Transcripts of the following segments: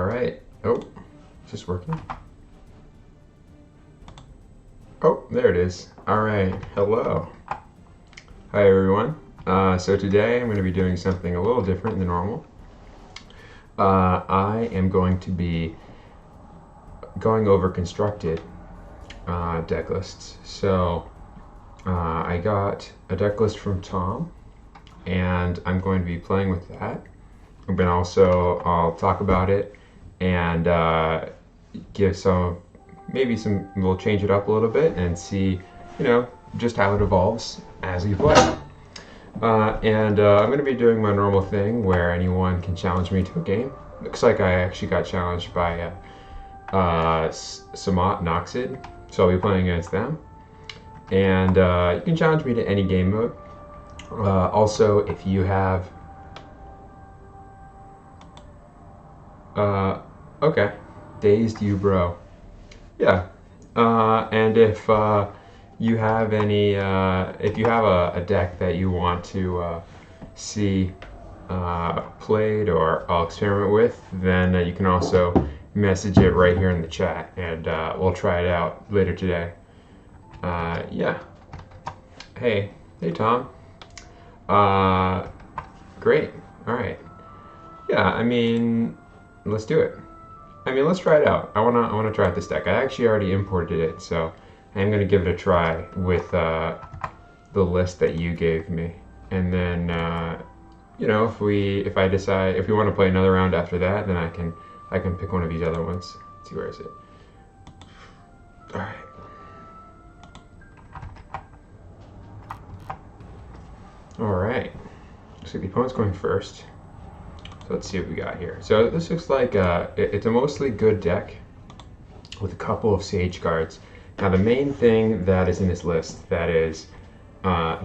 All right. Oh, is this working? Oh, there it is. All right. Hello. Hi, everyone. So today I'm going to be doing something a little different than normal. I am going to be going over constructed deck lists. So I got a deck list from Tom, and I'm going to be playing with that. But also I'll talk about it and give we'll change it up a little bit and see, just how it evolves as we play. I'm going to be doing my normal thing where anyone can challenge me to a game. Looks like I actually got challenged by Samat Noxid, so I'll be playing against them. And you can challenge me to any game mode. Also, if you have okay. Dazed you, bro. Yeah. And if you have a deck that you want to see played or I'll experiment with, then you can also message it right here in the chat, and we'll try it out later today. Yeah. Hey, Tom. Great. All right. Yeah, let's do it. Let's try it out. I wanna try out this deck. I actually already imported it, so I'm gonna give it a try with the list that you gave me. And then if we want to play another round after that, then I can pick one of these other ones. Let's see, where is it? All right. All right. So the opponent's going first. Let's see what we got here. So this looks like it's a mostly good deck with a couple of Sage cards. Now the main thing that is in this list that is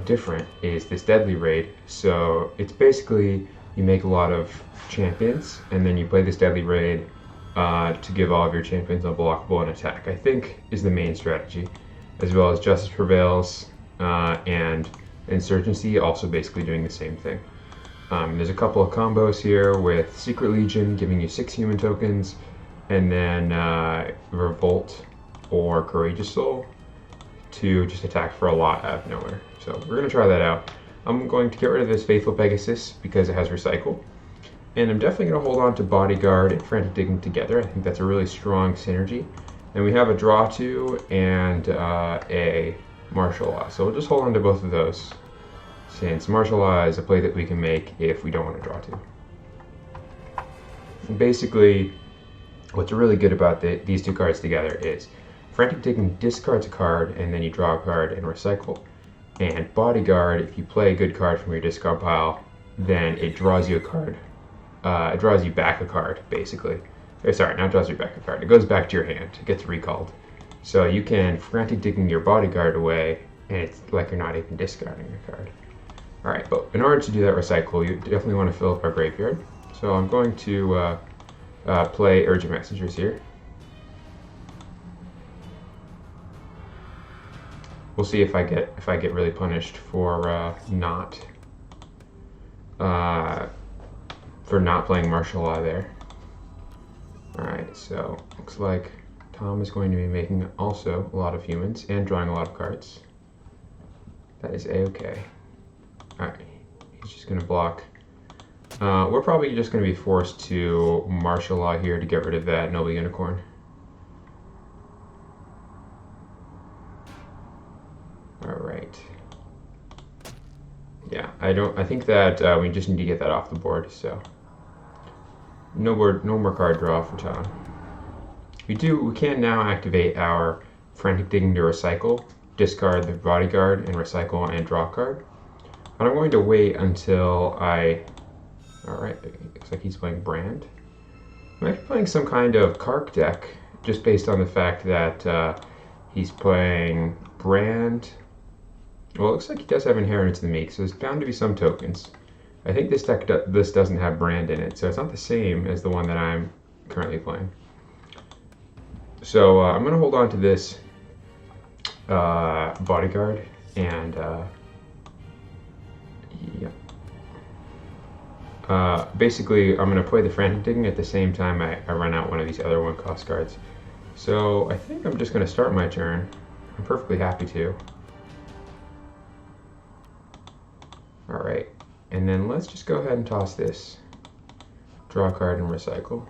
different is this Deadly Raid. So it's basically you make a lot of champions and then you play this Deadly Raid to give all of your champions unblockable and attack, I think is the main strategy. As well as Justice Prevails and Insurgency also basically doing the same thing. There's a couple of combos here with Secret Legion giving you 6 human tokens, and then Revolt or Courageous Soul to just attack for a lot out of nowhere. So we're going to try that out. I'm going to get rid of this Faithful Pegasus because it has Recycle. And I'm definitely going to hold on to Bodyguard and Frantic Digging together. I think that's a really strong synergy. And we have a Draw 2 and a Martial Law. So we'll just hold on to both of those, since Martial Law is a play that we can make if we don't want to draw 2. And basically, what's really good about these two cards together is Frantic Digging discards a card, and then you draw a card and recycle. And Bodyguard, if you play a good card from your discard pile, then it draws you a card. It draws you back a card, basically. Or, sorry, not draws you back a card. It goes back to your hand. It gets recalled. So you can Frantic Digging your Bodyguard away, and it's like you're not even discarding a card. Alright, but in order to do that recycle, you definitely want to fill up our graveyard. So I'm going to play Urgent Messengers here. We'll see if I get really punished for not playing Martial Law there. Alright, so looks like Tom is going to be making also a lot of humans and drawing a lot of cards. That is A-okay. Alright, he's just going to block. We're probably just going to be forced to Martial Law here to get rid of that Noble Unicorn. Alright. Yeah, I think that we just need to get that off the board, so no more card draw for Tom. We can now activate our Frantic Digging to recycle, discard the Bodyguard and recycle and draw a card. But I'm going to wait until alright, looks like he's playing Brand. I'm actually playing some kind of Kark deck, just based on the fact that he's playing Brand. Well, it looks like he does have Inheritance in the Meek, so there's bound to be some tokens. I think this deck doesn't have Brand in it, so it's not the same as the one that I'm currently playing. So I'm going to hold on to this Bodyguard and yeah. Basically, I'm going to play the Frantic Digging at the same time I run out one of these other 1-cost cards. So I think I'm just going to start my turn. I'm perfectly happy to. Alright, and then let's just go ahead and toss this. Draw a card and recycle.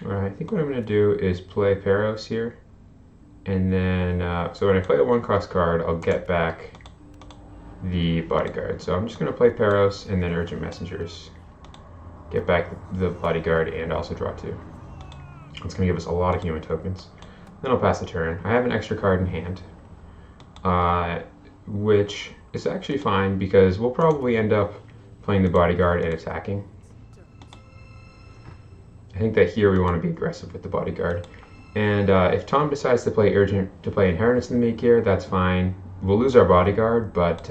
Alright, I think what I'm going to do is play Peros here. And then, so when I play a 1-cost card, I'll get back the Bodyguard. So I'm just going to play Peros and then Urgent Messengers. Get back the Bodyguard and also draw 2. It's going to give us a lot of human tokens. Then I'll pass the turn. I have an extra card in hand, which is actually fine because we'll probably end up playing the Bodyguard and attacking. I think that here we want to be aggressive with the Bodyguard. And if Tom decides to play Inheritance in the Meek here, that's fine. We'll lose our Bodyguard, but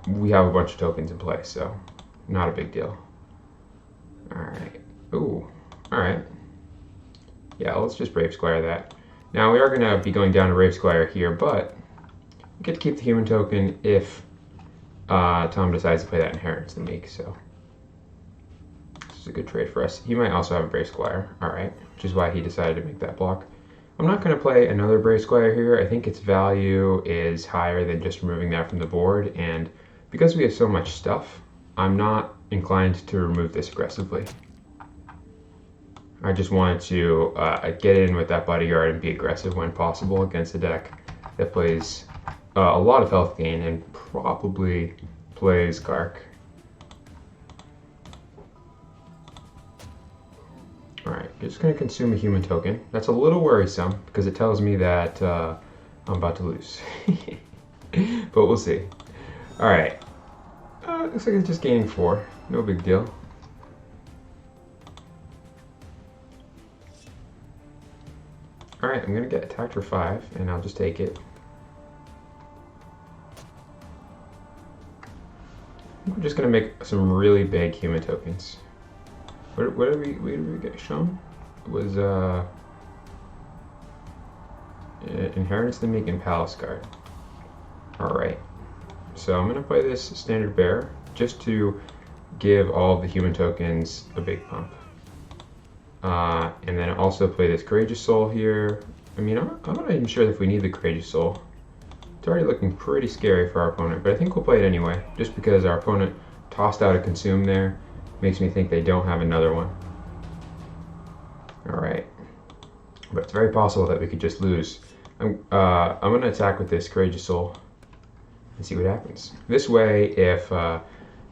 we have a bunch of tokens in play, so not a big deal. Alright. Ooh. Alright. Yeah, let's just Brave Squire that. Now, we are going to be going down to Brave Squire here, but we get to keep the human token if Tom decides to play that Inheritance in the Meek, so this is a good trade for us. He might also have a Brave Squire, alright, which is why he decided to make that block. I'm not going to play another Brave Squire here. I think its value is higher than just removing that from the board, and because we have so much stuff, I'm not inclined to remove this aggressively. I just wanted to get in with that Bodyguard and be aggressive when possible against a deck that plays a lot of health gain and probably plays Kark. Alright, just going to consume a human token. That's a little worrisome because it tells me that I'm about to lose. But we'll see. Alright. Looks like it's just gaining 4. No big deal. Alright, I'm going to get attacked for 5 and I'll just take it. We're just going to make some really big human tokens. What did we get shown? It was Inheritance the Meek and Palace Guard. Alright, so I'm going to play this Standard Bear just to give all the human tokens a big pump. And then also play this Courageous Soul here. I mean, I'm not even sure if we need the Courageous Soul. It's already looking pretty scary for our opponent, but I think we'll play it anyway, just because our opponent tossed out a Consume there. Makes me think they don't have another one. Alright. But it's very possible that we could just lose. I'm going to attack with this Courageous Soul and see what happens. This way, if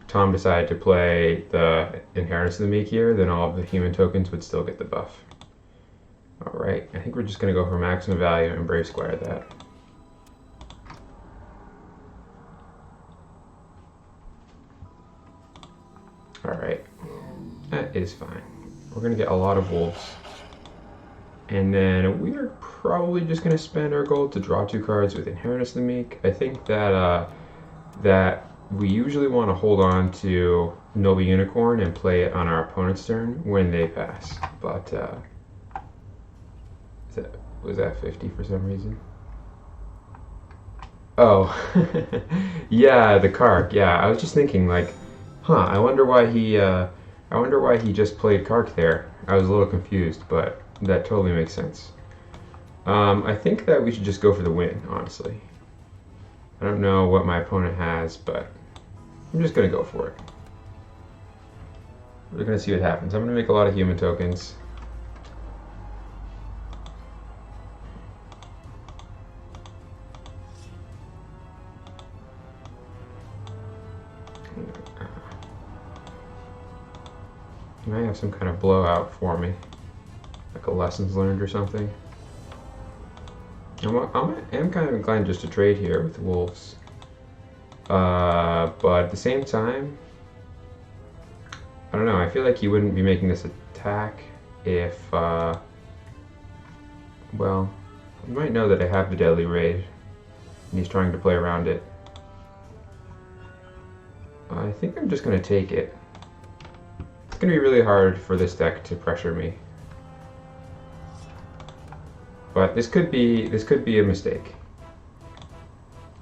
Tom decided to play the Inheritance of the Meek here, then all of the human tokens would still get the buff. Alright, I think we're just going to go for maximum value and Brave Squire that. Alright, that is fine. We're going to get a lot of wolves. And then we are probably just going to spend our gold to draw 2 cards with Inheritance of the Meek. I think that that we usually want to hold on to Noble Unicorn and play it on our opponent's turn when they pass. But was that 50 for some reason? Oh, yeah, the Kark. Yeah, I was just thinking like, huh, I wonder why he just played Kark there. I was a little confused, but that totally makes sense. I think that we should just go for the win, honestly. I don't know what my opponent has, but I'm just going to go for it. We're going to see what happens. I'm going to make a lot of human tokens. You might have some kind of blowout for me, like a lessons learned or something. I'm kind of inclined just to trade here with the wolves, but at the same time, I don't know. I feel like he wouldn't be making this attack if, well, you might know that I have the Deadly Raid, and he's trying to play around it. I think I'm just going to take it. It's going to be really hard for this deck to pressure me. But this could be a mistake.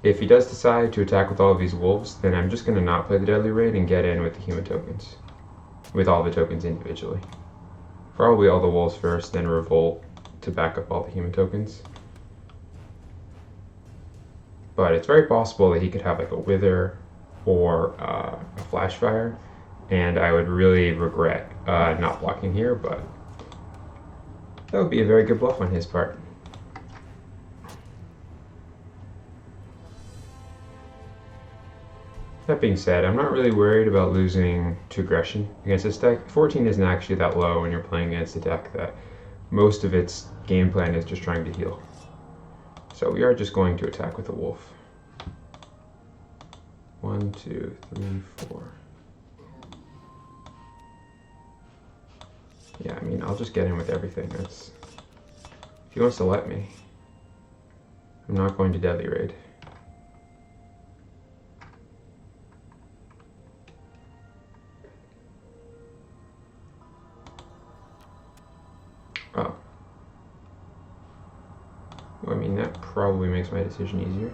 if he does decide to attack with all of these wolves, then I'm just going to not play the Deadly Raid and get in with the human tokens. With all the tokens individually. Probably all the wolves first, then Revolt to back up all the human tokens. But it's very possible that he could have like a Wither or a Flashfire, and I would really regret not blocking here, but that would be a very good bluff on his part. That being said, I'm not really worried about losing to aggression against this deck. 14 isn't actually that low when you're playing against a deck that most of its game plan is just trying to heal. So we are just going to attack with a wolf. 1, 2, 3, 4. Yeah, I mean, I'll just get in with everything. That's if he wants to let me. I'm not going to Deadly Raid. Oh. Well, I mean, that probably makes my decision easier.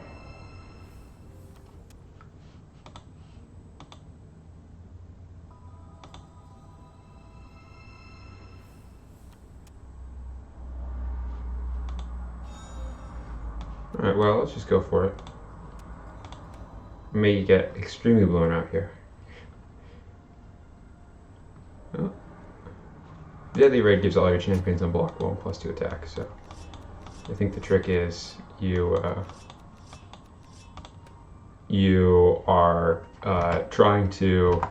Alright, well, let's just go for it. May get extremely blown out here. Oh. Deadly Raid gives all your champions unblockable and +2 attack, so I think the trick is you are trying to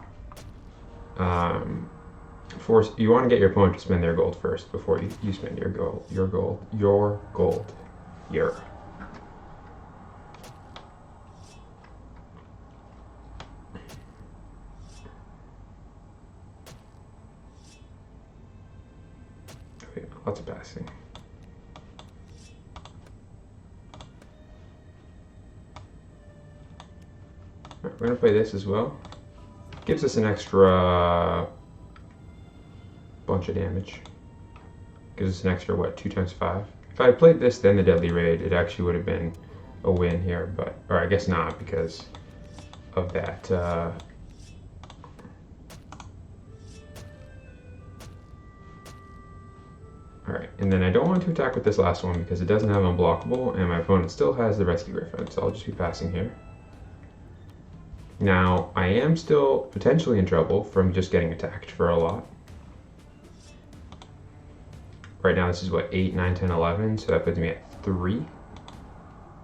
force. You want to get your opponent to spend their gold first before you spend your gold. Okay, lots of passing. Alright, we're gonna play this as well. Gives us an extra bunch of damage. Gives us an extra, what, 2 times 5? If I had played this then the Deadly Raid, it actually would have been a win here, but, or I guess not because of that. Alright, and then I don't want to attack with this last one because it doesn't have unblockable and my opponent still has the Rescue Griffin, so I'll just be passing here. Now, I am still potentially in trouble from just getting attacked for a lot. Right now this is what, 8, 9, 10, 11, so that puts me at 3.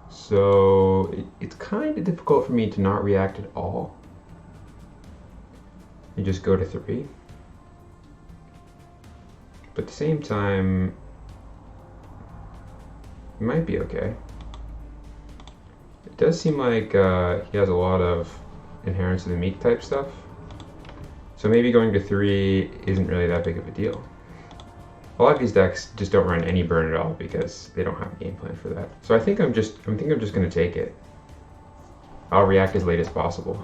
So it's kind of difficult for me to not react at all. You just go to 3. But at the same time, it might be okay. It does seem like he has a lot of Inherence of the Meek type stuff. So maybe going to 3 isn't really that big of a deal. A lot of these decks just don't run any burn at all because they don't have a game plan for that. So I think I'm just going to take it. I'll react as late as possible.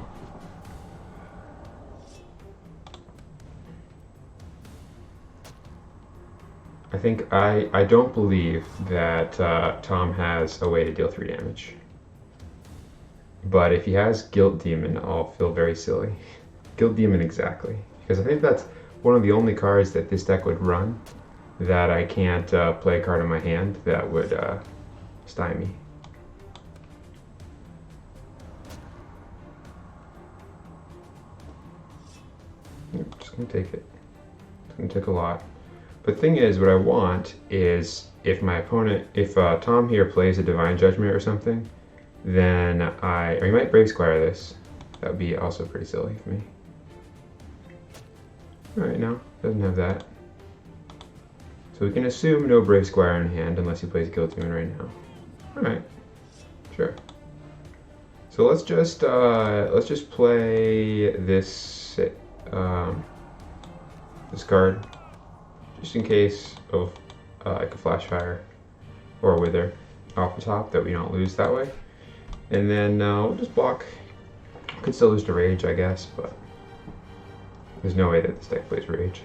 I think I don't believe that Tom has a way to deal 3 damage. But if he has Guilt Demon, I'll feel very silly. Guilt Demon exactly. Because I think that's one of the only cards that this deck would run that I can't play a card in my hand that would stymie. I'm just going to take it. It's going to take a lot. But the thing is, what I want is if my opponent, if Tom here plays a Divine Judgment or something, then or he might Brave Squire this. That would be also pretty silly for me. Alright, no, doesn't have that. So we can assume no Brave Squire in hand unless he plays Guilt Demon right now. Alright, sure. So let's just play this this card, just in case of like a Flashfire or a Wither off the top that we don't lose that way. And then we'll just block. Could still lose to Rage, I guess, but there's no way that this deck plays Rage.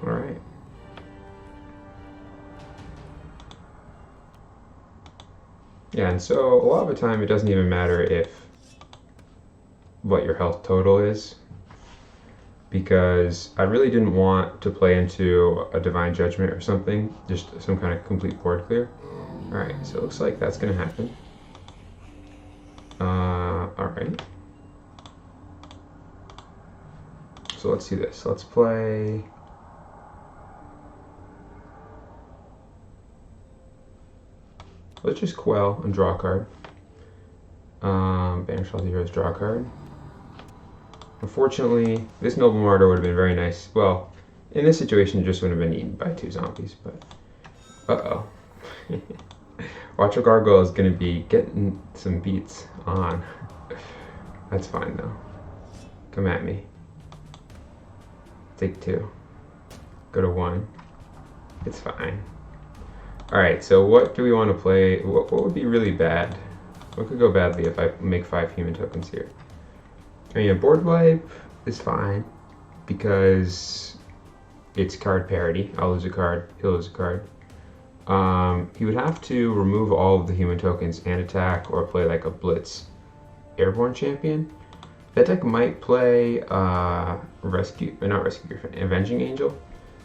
Alright. Yeah, and so a lot of the time it doesn't even matter if what your health total is, because I really didn't want to play into a Divine Judgment or something, just some kind of complete board clear. Alright, so it looks like that's going to happen. Alright. So let's do this. Let's play... Let's just Quell and draw a card. Banish all the heroes, draw a card. Unfortunately, this Noble Martyr would have been very nice. Well, in this situation, it just would have been eaten by 2 zombies, but... Uh-oh. Watcher Gargoyle is going to be getting some beats on. That's fine, though. Come at me. Take 2. Go to 1. It's fine. Alright, so what do we want to play? What would be really bad? What could go badly if I make 5 human tokens here? I mean, a board wipe is fine because it's card parity. I'll lose a card, he'll lose a card. He would have to remove all of the human tokens and attack, or play like a Blitz Airborne Champion. That deck might play Avenging Angel,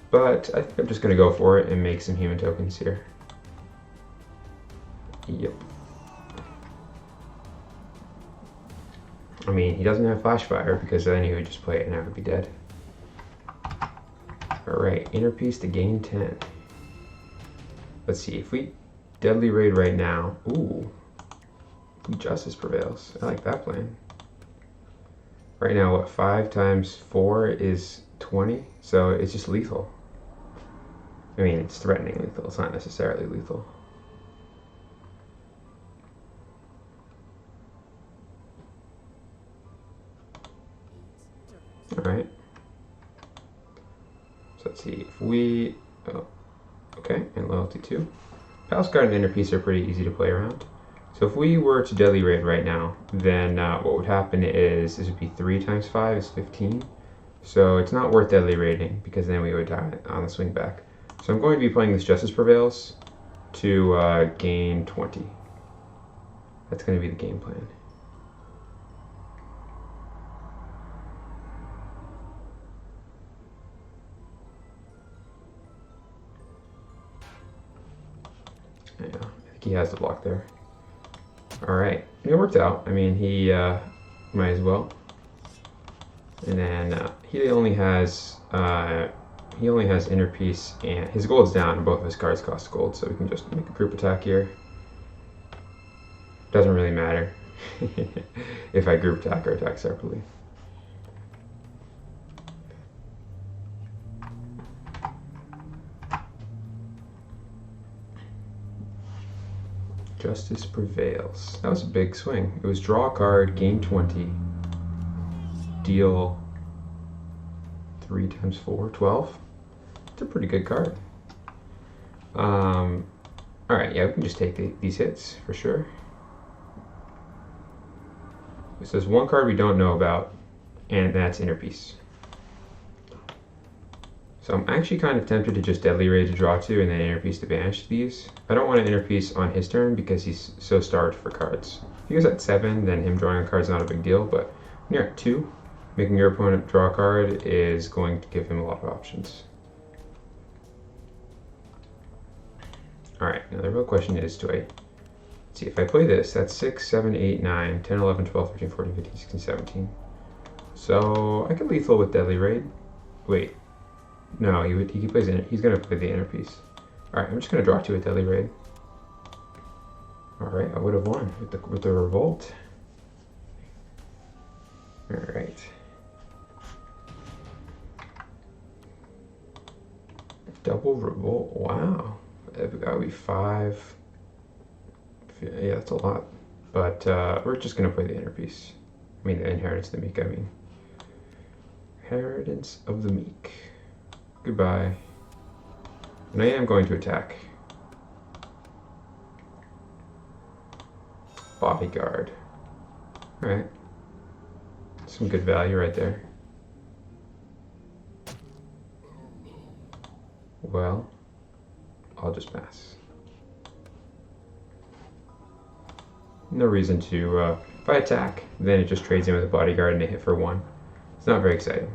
but I think I'm just going to go for it and make some human tokens here. Yep. I mean, he doesn't have Flash Fire because then he would just play it and I would be dead. Alright, Inner Peace to gain 10. Let's see, if we Deadly Raid right now, ooh, Justice Prevails. I like that plan. Right now, what, 5 times 4 is 20? So it's just lethal. I mean, it's threatening lethal, it's not necessarily lethal. Alright. So let's see, if we, oh, okay, and Loyalty 2. Palace Guard and Inner Peace are pretty easy to play around. So if we were to Deadly Raid right now, then what would happen is, this would be 3 times 5 is 15. So it's not worth Deadly Raiding, because then we would die on the swing back. So I'm going to be playing this Justice Prevails to gain 20. That's going to be the game plan. Yeah, I think he has the block there. Alright, it worked out. I mean, he might as well. And then he only has Inner Peace, and his gold's down, and both of his cards cost gold, so we can just make a group attack here. Doesn't really matter if I group attack or attack separately. Justice Prevails. That was a big swing. It was draw a card, gain 20, deal 3 times 4, 12. It's a pretty good card. Alright, yeah, we can just take these hits for sure. So there's one card we don't know about, and that's Inner Peace. So I'm actually kind of tempted to just Deadly Raid to draw 2 and then Inner Peace to banish these. I don't want to Inner Peace on his turn because he's so starved for cards. If he goes at 7, then him drawing a card is not a big deal, but when you're at 2, making your opponent draw a card is going to give him a lot of options. Alright, now the real question is, let's see, if I play this, that's 6, 7, 8, 9, 10, 11, 12, 13, 14, 15, 16, 17. So I could lethal with Deadly Raid. Wait. No, he's going to play the Inner Peace. Alright, I'm just going to draw 2 with Deadly Raid. Alright, I would have won with the Revolt. Alright. Double Revolt, wow. That would be 5. Yeah, that's a lot. But we're just going to play the Inner Peace. I mean, the Inheritance of the Meek, I mean. Inheritance of the Meek. Goodbye. And I am going to attack. Bodyguard. Alright. Some good value right there. Well, I'll just pass. No reason to, if I attack, then it just trades in with a bodyguard and a hit for 1. It's not very exciting.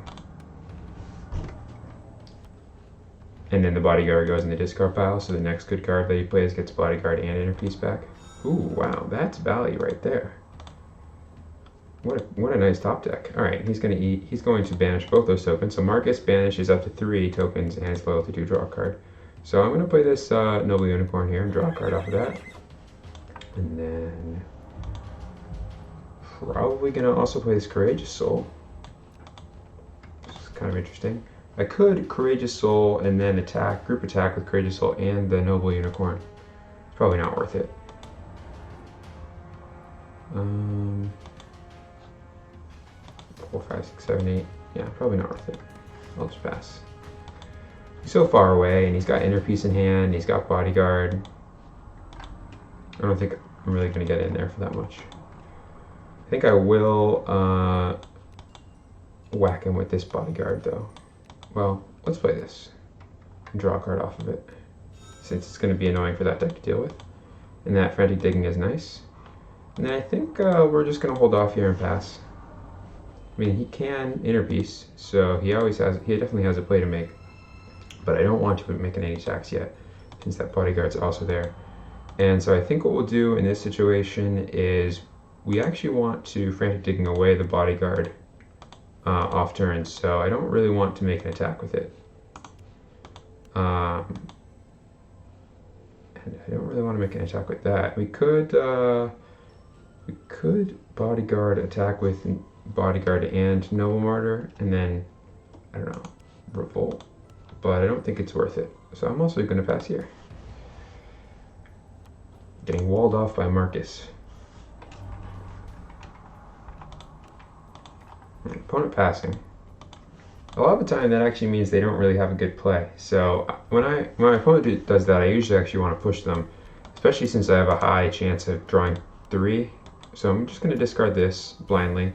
And then the bodyguard goes in the discard pile, so the next good card that he plays gets bodyguard and inner peace back. Ooh, wow, that's value right there. What a nice top deck. Alright, he's going to banish both those tokens. So Marcus banishes up to 3 tokens and is loyalty to draw a card. So I'm gonna play this Noble Unicorn here and draw a card off of that. And then probably gonna also play this Courageous Soul. This is kind of interesting. I could Courageous Soul and then attack, group attack with Courageous Soul and the Noble Unicorn. It's probably not worth it. 4, 5, 6, 7, 8. Yeah, probably not worth it. I'll just pass. He's so far away, and he's got Inner Peace in hand, and he's got Bodyguard. I don't think I'm really going to get in there for that much. I think I will whack him with this Bodyguard, though. Well, let's play this and draw a card off of it, since it's going to be annoying for that deck to deal with. And that Frantic Digging is nice. And then I think we're just going to hold off here and pass. I mean, he can Inner Peace, so he definitely has a play to make. But I don't want to make any attacks yet, since that Bodyguard's also there. And so I think what we'll do in this situation is we actually want to Frantic Digging away the Bodyguard off turn, so I don't really want to make an attack with it. And I don't really want to make an attack with that. We could Bodyguard attack with Bodyguard and Noble Martyr, and then, I don't know, Revolt. But I don't think it's worth it. So I'm also going to pass here. Getting walled off by Marcus. Opponent passing. A lot of the time that actually means they don't really have a good play. So when my opponent does that, I usually actually want to push them, especially since I have a high chance of drawing 3. So I'm just going to discard this blindly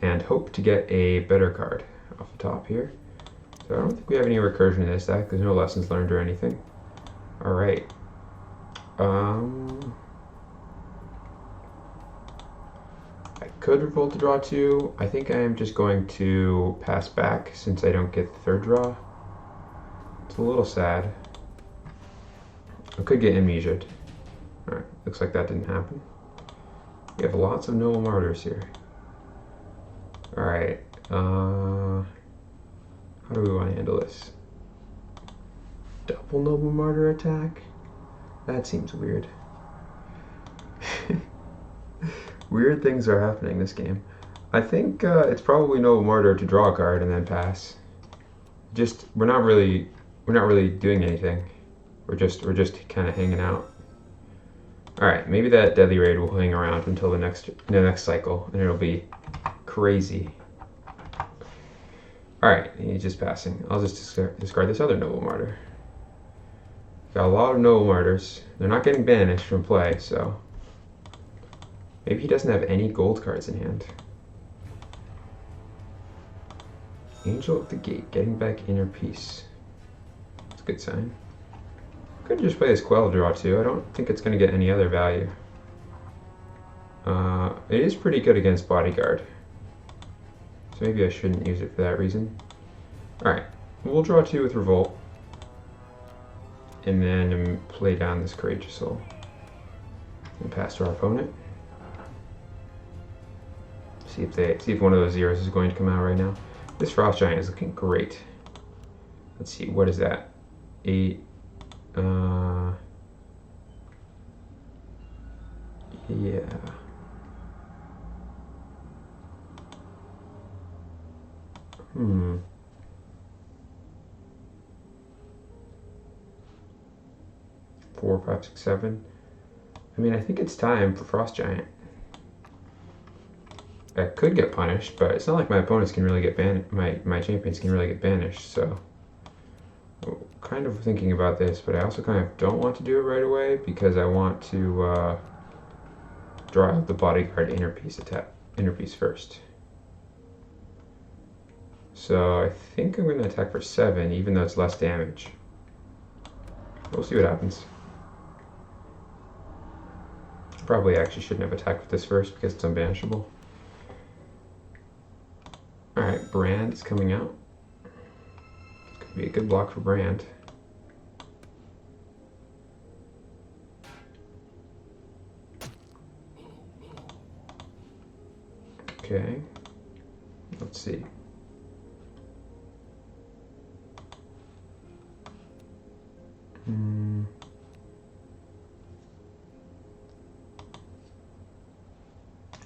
and hope to get a better card off the top here. So I don't think we have any recursion in this deck. There's no lessons learned or anything. Alright. I could Revolt to draw 2. I think I am just going to pass back since I don't get the third draw. It's a little sad. I could get Amnesia'd. Alright, looks like that didn't happen. We have lots of Noble Martyrs here. Alright, how do we want to handle this? Double Noble Martyr attack? That seems weird. Weird things are happening this game. I think it's probably Noble Martyr to draw a card and then pass. We're not really doing anything. We're just kind of hanging out. All right, maybe that Deadly Raid will hang around until the next cycle, and it'll be crazy. All right, he's just passing. I'll just discard this other Noble Martyr. Got a lot of Noble Martyrs. They're not getting banished from play, so maybe he doesn't have any gold cards in hand. Angel of the Gate, getting back Inner Peace. That's a good sign. Could just play this Quell draw too. I don't think it's going to get any other value. It is pretty good against Bodyguard, so maybe I shouldn't use it for that reason. Alright, we'll draw 2 with Revolt, and then play down this Courageous Soul, and pass to our opponent. See if one of those zeros is going to come out right now. This Frost Giant is looking great. Let's see, what is that? 8. Yeah. Four, 5, 6, 7. I mean, I think it's time for Frost Giant. I could get punished, but it's not like my opponents can really get banished. My champions can really get banished, so kind of thinking about this, but I also kind of don't want to do it right away because I want to draw out the Bodyguard Inner Peace first. So I think I'm going to attack for 7, even though it's less damage. We'll see what happens. Probably actually shouldn't have attacked with this first because it's unbanishable. Alright, Brand is coming out. It's going to be a good block for Brand. Okay, let's see.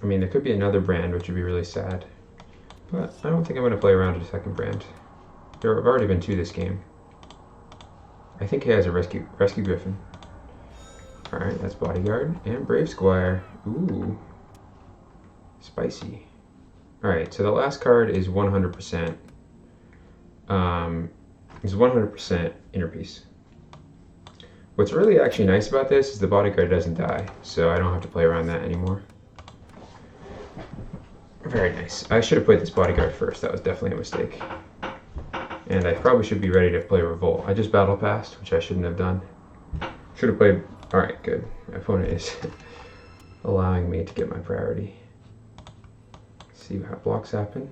I mean, there could be another Brand, which would be really sad. But I don't think I'm going to play around a second Brand. There have already been 2 this game. I think he has a Rescue Griffin. Alright, that's Bodyguard. And Brave Squire. Ooh. Spicy. Alright, so the last card is 100%. Is 100% Inner Peace. What's really actually nice about this is the Bodyguard doesn't die, so I don't have to play around that anymore. Very nice. I should have played this Bodyguard first. That was definitely a mistake. And I probably should be ready to play Revolt. I just Battle Passed, which I shouldn't have done. Should have played... Alright, good. My opponent is allowing me to get my priority. See how blocks happen.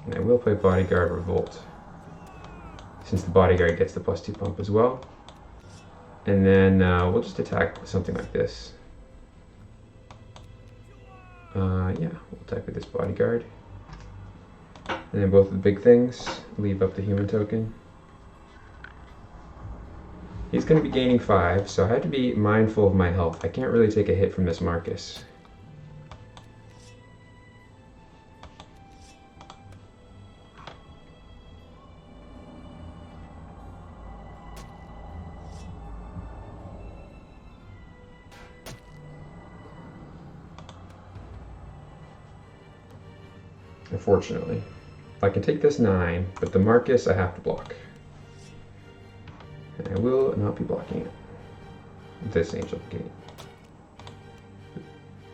And I will play Bodyguard Revolt, since the Bodyguard gets the +2 pump as well. And then we'll just attack with something like this. Yeah, we'll attack with this Bodyguard. And then both of the big things, leave up the human token. He's going to be gaining 5, so I have to be mindful of my health. I can't really take a hit from this Marcus. Unfortunately. I can take this 9, but the Marcus I have to block. And I will not be blocking it. This Angel Gate.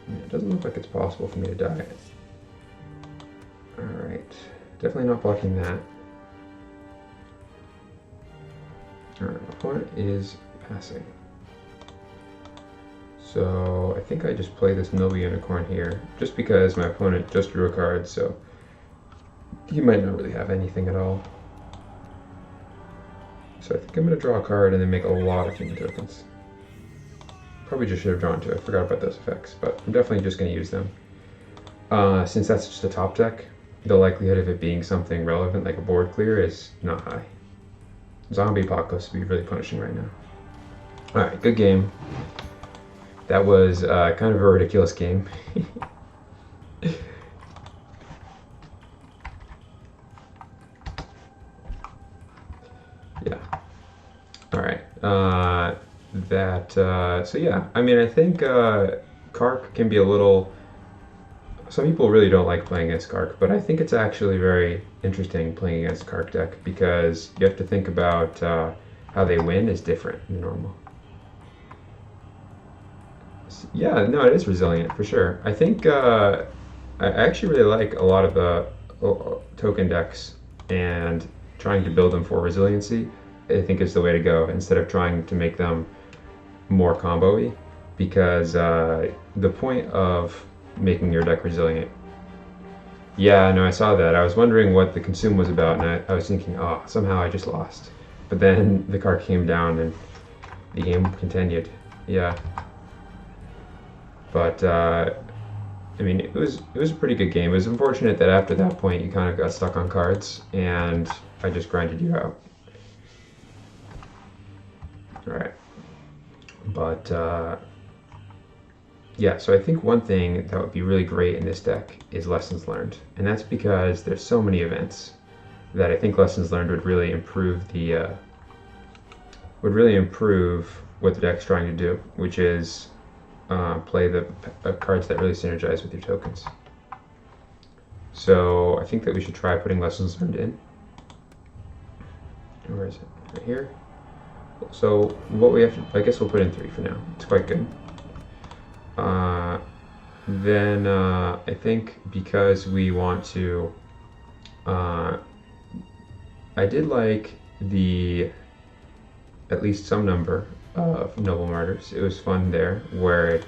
It doesn't look like it's possible for me to die. Alright. Definitely not blocking that. Alright, my opponent is passing. So I think I just play this Noble Unicorn here, just because my opponent just drew a card, so he might not really have anything at all. So I think I'm going to draw a card and then make a lot of human tokens. Probably just should have drawn 2. I forgot about those effects, but I'm definitely just going to use them. Since that's just a top deck, the likelihood of it being something relevant like a board clear is not high. Zombie Apocalypse would be really punishing right now. Alright, good game. That was kind of a ridiculous game. Yeah. All right. So yeah, I mean, I think Kark can be a little... Some people really don't like playing against Kark, but I think it's actually very interesting playing against Kark deck because you have to think about how they win is different than normal. Yeah, no, it is resilient for sure. I think I actually really like a lot of the token decks, and trying to build them for resiliency I think is the way to go instead of trying to make them more combo-y, because the point of making your deck resilient... Yeah, no, I saw that. I was wondering what the consume was about, and I was thinking, oh, somehow I just lost. But then the card came down and the game continued. Yeah. But I mean, it was a pretty good game. It was unfortunate that after that point you kind of got stuck on cards, and I just grinded you out. All right. But yeah, so I think one thing that would be really great in this deck is Lessons Learned, and that's because there's so many events that I think Lessons Learned would really improve the what the deck's trying to do, which is play the cards that really synergize with your tokens. So I think that we should try putting Lessons Learned in. Where is it? Right here. So what we have to, I guess we'll put in 3 for now. It's quite good. Then I think because we want to, I did like the at least some number of Noble Martyrs. It was fun there, where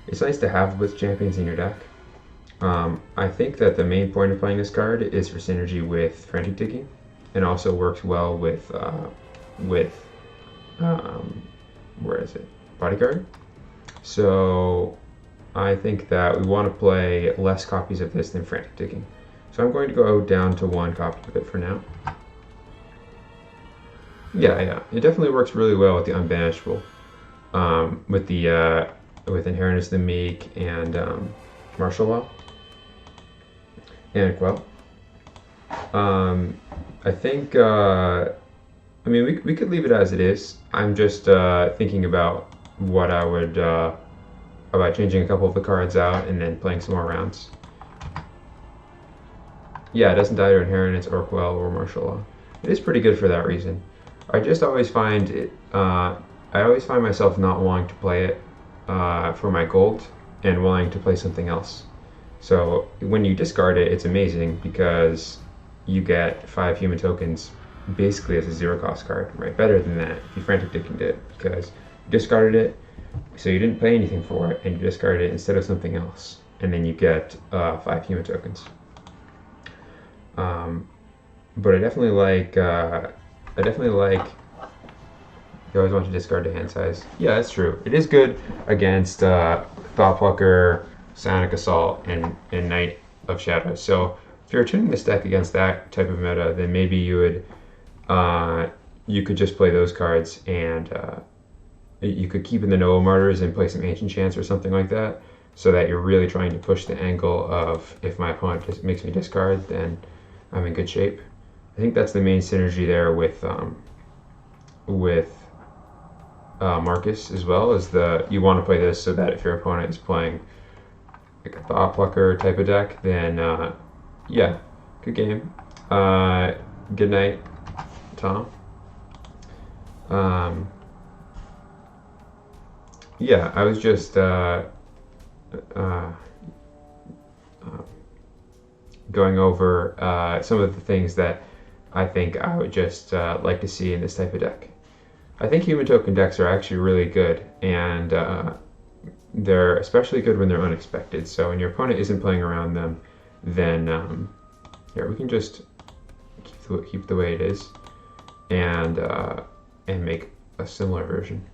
it's nice to have Blitz Champions in your deck. I think that the main point of playing this card is for synergy with Frantic Digging, and also works well with where is it? Bodyguard. So I think that we want to play less copies of this than Frantic Digging. So I'm going to go down to 1 copy of it for now. Yeah, it definitely works really well with the Unbanishable, with Inheritance of the Meek and Martial Law and Quell. I think I mean we could leave it as it is. I'm just thinking about what I would about changing a couple of the cards out and then playing some more rounds. Yeah, it doesn't die to Inheritance or Quell or Martial Law. It is pretty good for that reason. I just always find it. I always find myself not wanting to play it for my gold and wanting to play something else. So when you discard it, it's amazing because you get 5 human tokens basically as a 0-cost card, right? Better than that if you Frantic Digging it, because you discarded it, so you didn't pay anything for it, and you discarded it instead of something else, and then you get 5 human tokens. But I definitely like. You always want to discard to hand size. Yeah, that's true. It is good against Thoughtplucker, Sonic Assault, and Knight of Shadows. So if you're tuning this deck against that type of meta, then maybe you could just play those cards, and you could keep in the Noble Martyrs and play some Ancient Chants or something like that, so that you're really trying to push the angle of, if my opponent just makes me discard, then I'm in good shape. I think that's the main synergy there with Marcus as well, is you want to play this so that if your opponent is playing like a Thought Plucker type of deck, then yeah, good game. Good night, Tom. Yeah, I was just going over some of the things that I think I would just like to see in this type of deck. I think human token decks are actually really good, and they're especially good when they're unexpected. So when your opponent isn't playing around them, then here we can just keep the way it is, and make a similar version.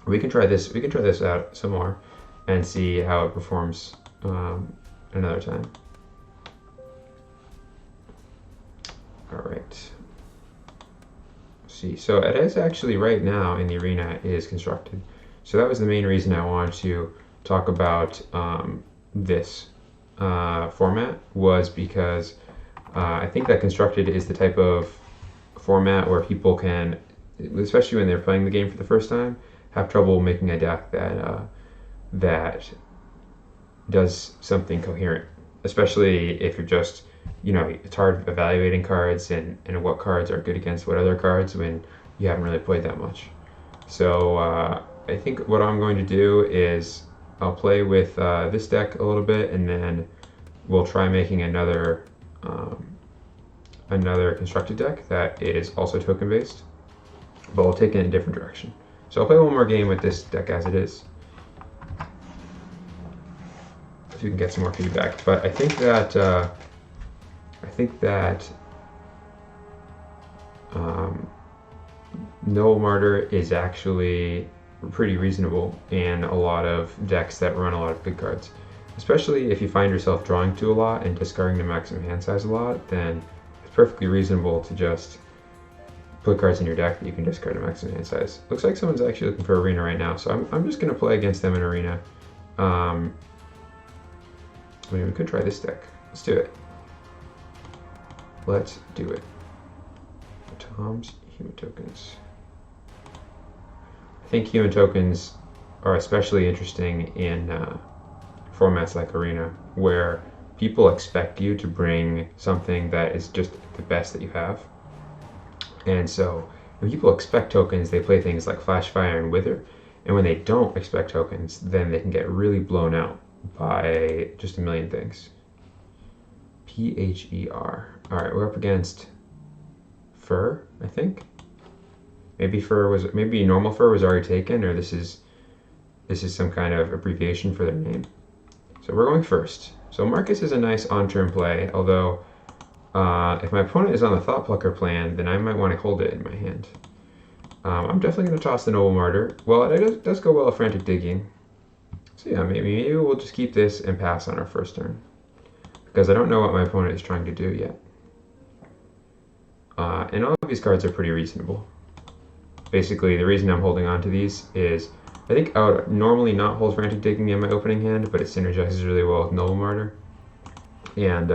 We can try this. We can try this out some more, and see how it performs another time. All right. See, so it is actually right now in the arena is constructed. So that was the main reason I wanted to talk about this format, was because I think that constructed is the type of format where people can, especially when they're playing the game for the first time, have trouble making a deck that does something coherent, especially if you're just, it's hard evaluating cards and what cards are good against what other cards when you haven't really played that much. So I think what I'm going to do is I'll play with this deck a little bit, and then we'll try making another constructed deck that is also token based, but we'll take it in a different direction. So I'll play one more game with this deck as it is, if you can get some more feedback. But I think that Noble Martyr is actually pretty reasonable in a lot of decks that run a lot of good cards. Especially if you find yourself drawing to a lot and discarding the maximum hand size a lot, then it's perfectly reasonable to just put cards in your deck that you can discard to maximum hand size. Looks like someone's actually looking for Arena right now, so I'm just going to play against them in Arena. I mean, we could try this deck. Let's do it. Let's do it. Tom's human tokens. I think human tokens are especially interesting in formats like Arena, where people expect you to bring something that is just the best that you have. And so when people expect tokens, they play things like Flash Fire and Wither, and when they don't expect tokens, then they can get really blown out by just a million things. PHER. All right, we're up against Fur, I think. maybe normal fur was already taken, or this is some kind of abbreviation for their name. So we're going first. So Marcus is a nice on-turn play, although if my opponent is on the Thought Plucker plan, then I might want to hold it in my hand. I'm definitely going to toss the Noble Martyr. Well, it does go well with Frantic Digging. So yeah, maybe we'll just keep this and pass on our first turn, because I don't know what my opponent is trying to do yet. And all of these cards are pretty reasonable. Basically, the reason I'm holding on to these is I think I would normally not hold Frantic Digging in my opening hand, but it synergizes really well with Noble Martyr. And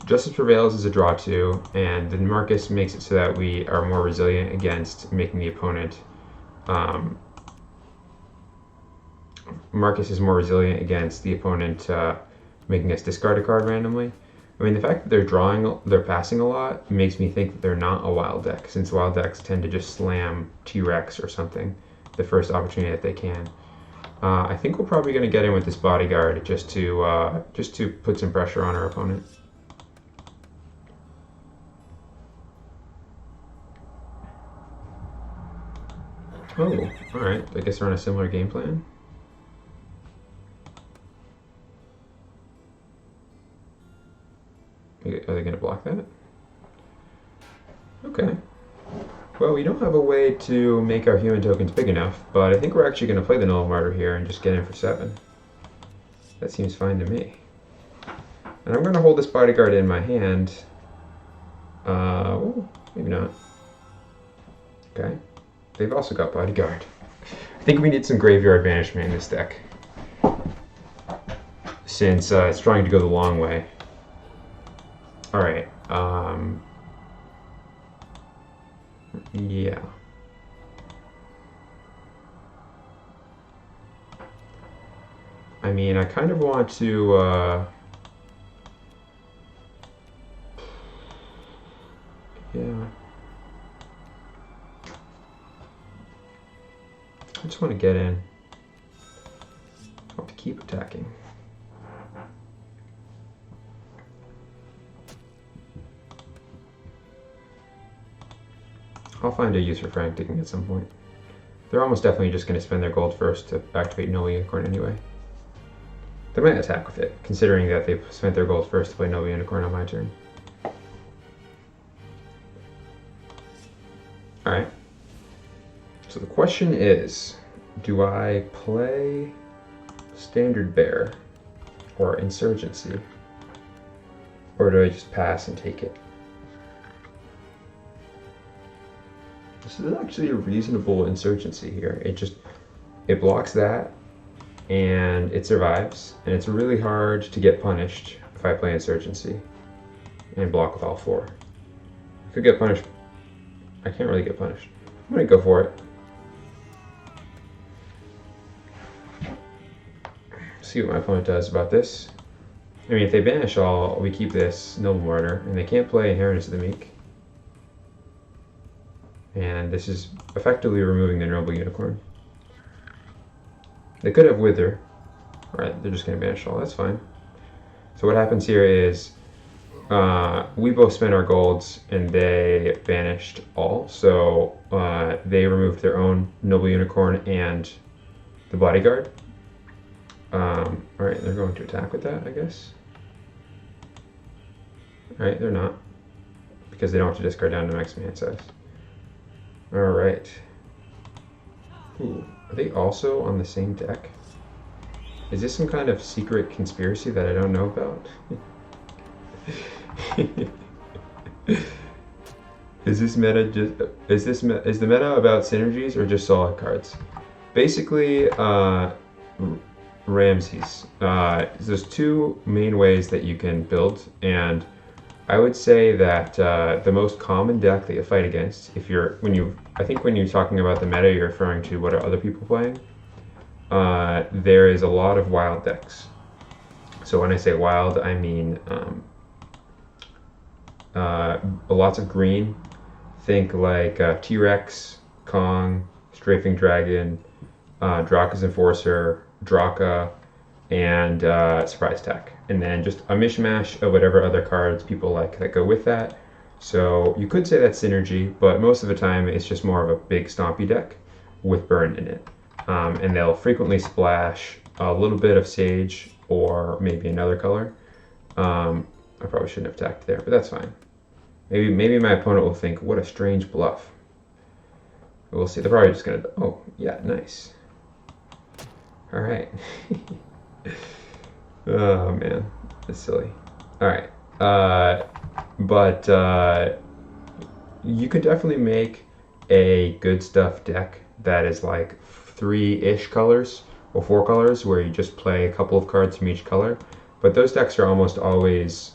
Justice Prevails is a draw 2, and then Marcus makes it so that we are more resilient against making the opponent. Marcus is more resilient against the opponent making us discard a card randomly. I mean, the fact that they're passing a lot makes me think that they're not a wild deck, since wild decks tend to just slam T-Rex or something the first opportunity that they can. I think we're probably going to get in with this Bodyguard just to put some pressure on our opponent. Oh, alright. I guess we're on a similar game plan. Are they going to block that? Okay. Well, we don't have a way to make our human tokens big enough, but I think we're actually going to play the Noble Martyr here and just get in for 7. That seems fine to me. And I'm going to hold this Bodyguard in my hand. Well, maybe not. Okay. They've also got Bodyguard. I think we need some Graveyard Banishment in this deck, since it's trying to go the long way. Alright, yeah. I mean, I kind of want to, yeah. I just want to get in. I want to keep attacking. I'll find a use for Frantic Digging at some point. They're almost definitely just going to spend their gold first to activate Noble Unicorn anyway. They might attack with it, considering that they've spent their gold first to play Noble Unicorn on my turn. Alright. So the question is, do I play Standard Bear or Insurgency? Or do I just pass and take it? This is actually a reasonable Insurgency here. It blocks that, and it survives, and it's really hard to get punished if I play Insurgency and block with all 4. I could get punished. I can't really get punished. I'm gonna go for it. See what my opponent does about this. I mean, if they banish all, we keep this Noble Martyr, and they can't play Inheritance of the Meek. And this is effectively removing the Noble Unicorn. They could have Wither. Alright, they're just going to banish all. That's fine. So what happens here is we both spent our golds and they banished all. So they removed their own Noble Unicorn and the Bodyguard. Alright, they're going to attack with that, I guess. Alright, they're not, because they don't have to discard down to maximum hand size. Alright. Ooh, are they also on the same deck? Is this some kind of secret conspiracy that I don't know about? Is this meta just is the meta about synergies or just solid cards? Basically, Ramses. There's 2 main ways that you can build, and I would say that the most common deck that you fight against, I think when you're talking about the meta, you're referring to what are other people playing. There is a lot of wild decks. So when I say wild, I mean lots of green. Think like T-Rex, Kong, Strafing Dragon, Draka's Enforcer, Draka, and Surprise Attack. And then just a mishmash of whatever other cards people like that go with that. So you could say that's synergy, but most of the time it's just more of a big stompy deck with burn in it. And they'll frequently splash a little bit of Sage or maybe another color. I probably shouldn't have attacked there, but that's fine. Maybe my opponent will think, what a strange bluff. We'll see. They're probably just gonna, oh, yeah, nice. All right. Oh, man. That's silly. All right. But you could definitely make a good stuff deck that is like 3-ish colors or 4 colors where you just play a couple of cards from each color. But those decks are almost always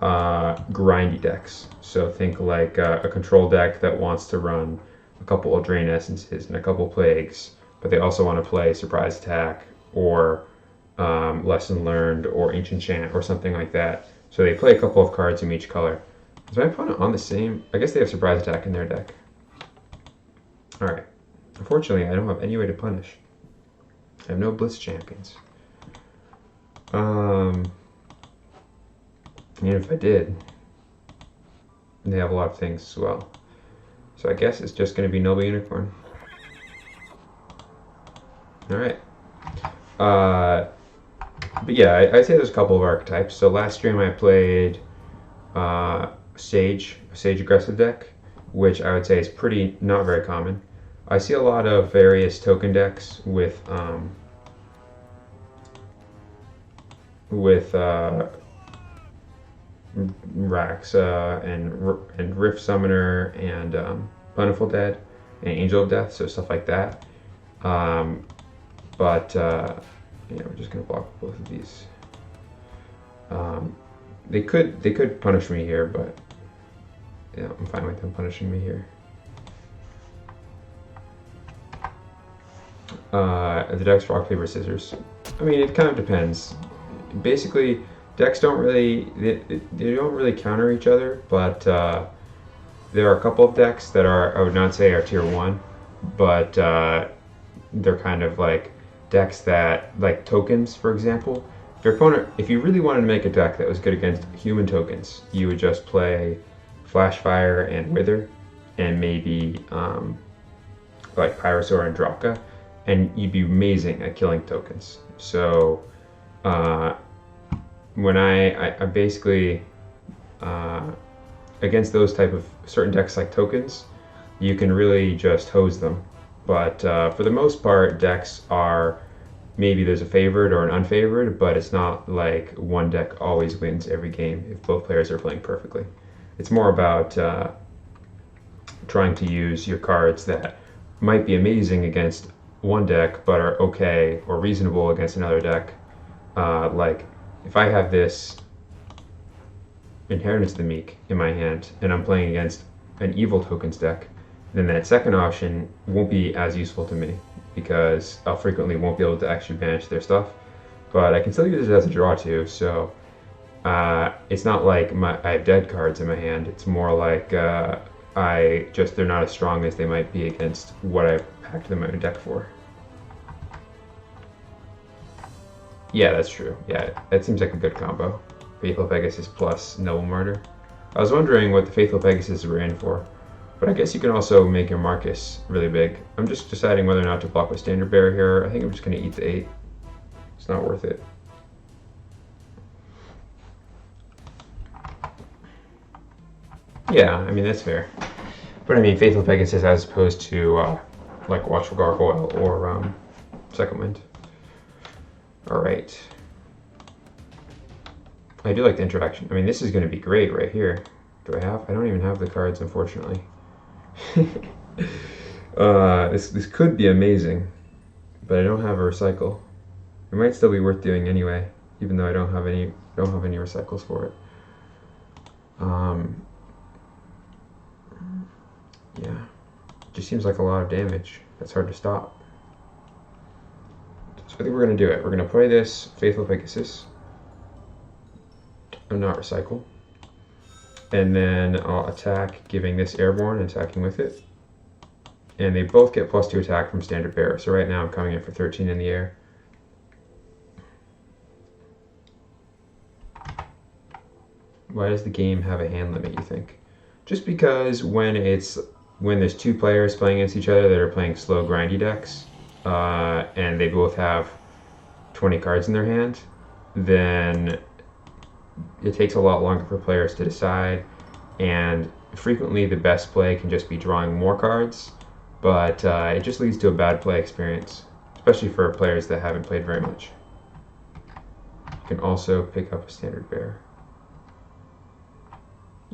grindy decks. So think like a control deck that wants to run a couple of Drain Essences and a couple Plagues, but they also want to play Surprise Attack or Lesson Learned or Ancient Chant or something like that. So they play a couple of cards from each color. Is my opponent on the same? I guess they have Surprise Attack in their deck. Alright. Unfortunately, I don't have any way to punish. I have no Blitz Champions. And if I did, they have a lot of things as well. So I guess it's just going to be Noble Unicorn. Alright. But yeah, I'd say there's a couple of archetypes. So last stream I played Sage, a Sage aggressive deck, which I would say is pretty not very common. I see a lot of various token decks with Raxa and Rift Summoner and Plentiful Dead and Angel of Death, so stuff like that. But yeah, we're just gonna block both of these. They could punish me here, but yeah, I'm fine with them punishing me here. The deck's rock, paper, scissors. I mean, it kind of depends. Basically, decks don't really they don't really counter each other, but there are a couple of decks that are, I would not say are tier 1, but they're kind of like decks that, like tokens, for example. If your opponent, if you really wanted to make a deck that was good against human tokens, you would just play Flashfire and Wither, and maybe like Pyrosaur and Draka, and you'd be amazing at killing tokens. So when I basically against those type of certain decks like tokens, you can really just hose them. But for the most part, decks are, maybe there's a favored or an unfavored, but it's not like one deck always wins every game if both players are playing perfectly. It's more about trying to use your cards that might be amazing against one deck but are okay or reasonable against another deck. Like if I have this Inheritance of the Meek in my hand and I'm playing against an evil tokens deck, then that second option won't be as useful to me because I'll frequently won't be able to actually banish their stuff, but I can still use it as a draw too. So it's not like I have dead cards in my hand. It's more like they're not as strong as they might be against what I packed them in my deck for. Yeah, that's true. Yeah, that seems like a good combo. Faithful Pegasus plus Noble Martyr. I was wondering what the Faithful Pegasus were in for, but I guess you can also make your Marcus really big. I'm just deciding whether or not to block with Standard Bearer here. I think I'm just going to eat the 8. It's not worth it. Yeah, I mean, that's fair. But I mean, Faithful Pegasus as opposed to like Watchful Gargoyle or Second Wind. Alright. I do like the interaction. I mean, this is going to be great right here. Do I have? I don't even have the cards, unfortunately. This could be amazing, but I don't have a recycle. It might still be worth doing anyway, even though I don't have any recycles for it. Yeah, it just seems like a lot of damage. That's hard to stop. So I think we're gonna do it. We're gonna play this Faithful Pegasus. Not recycle, and then I'll attack, giving this Airborne and attacking with it, and they both get +2 attack from Standard Bearer. So right now I'm coming in for 13 in the air. Why does the game have a hand limit, you think? just because when there's two players playing against each other that are playing slow grindy decks, and they both have 20 cards in their hand, then it takes a lot longer for players to decide, and frequently the best play can just be drawing more cards, but it just leads to a bad play experience, especially for players that haven't played very much. You can also pick up a standard bearer.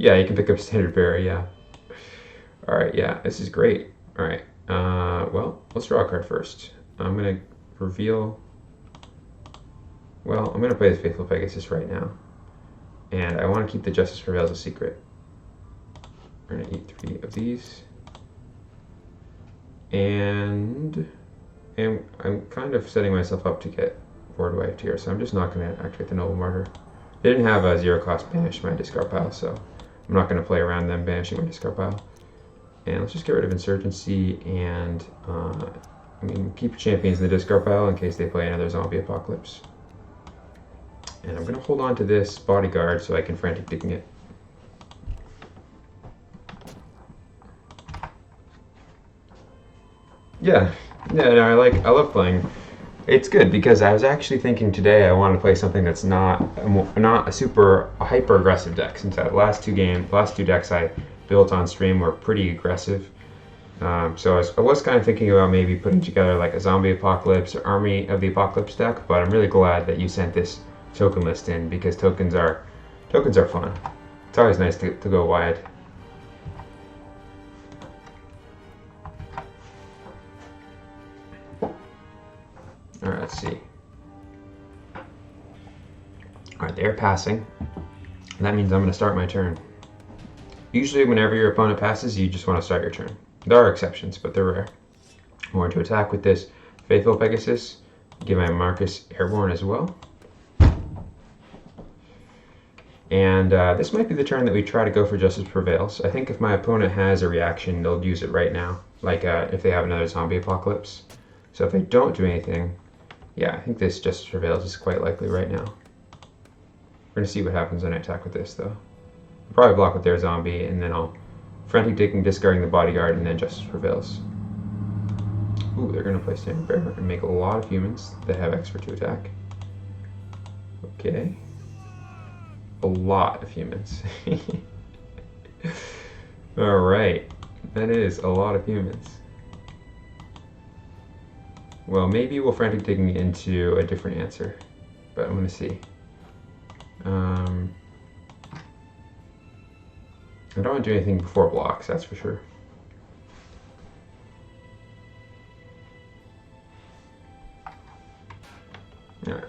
Yeah, you can pick up a standard bearer, yeah. Alright, yeah, this is great. Alright, well, let's draw a card first. I'm going to reveal... Well, I'm going to play the Faithful Pegasus right now. And I want to keep the Justice Prevails a secret. We're going to eat 3 of these. And I'm kind of setting myself up to get board wiped here, so I'm just not going to activate the Noble Martyr. They didn't have a 0-cost banish my discard pile, so I'm not going to play around them banishing my discard pile. And let's just get rid of Insurgency and keep champions in the discard pile in case they play another Zombie Apocalypse. And I'm going to hold on to this Bodyguard so I can Frantic Digging it. Yeah, no, I love playing. It's good because I was actually thinking today I want to play something that's not a super hyper aggressive deck, since the last two decks I built on stream were pretty aggressive. So I was kind of thinking about maybe putting together like a Zombie Apocalypse or Army of the Apocalypse deck, but I'm really glad that you sent this token list in because tokens are fun. It's always nice to go wide. Alright, let's see. Alright, they're passing. That means I'm going to start my turn. Usually whenever your opponent passes, you just want to start your turn. There are exceptions, but they're rare. I'm going to attack with this Faithful Pegasus. Give my Marcus Airborne as well. And this might be the turn that we try to go for Justice Prevails. I think if my opponent has a reaction, they'll use it right now. Like if they have another Zombie Apocalypse. So if they don't do anything, yeah, I think this Justice Prevails is quite likely right now. We're going to see what happens when I attack with this, though. I'll probably block with their zombie, and then I'll Frantic Digging, discarding the Bodyguard, and then Justice Prevails. Ooh, they're going to play Standard Bearer and make a lot of humans that have extra to attack. Okay. A lot of humans. Alright. That is a lot of humans. Well, maybe we'll Frantic Digging into a different answer, but I'm going to see. I don't want to do anything before blocks, that's for sure. Alright.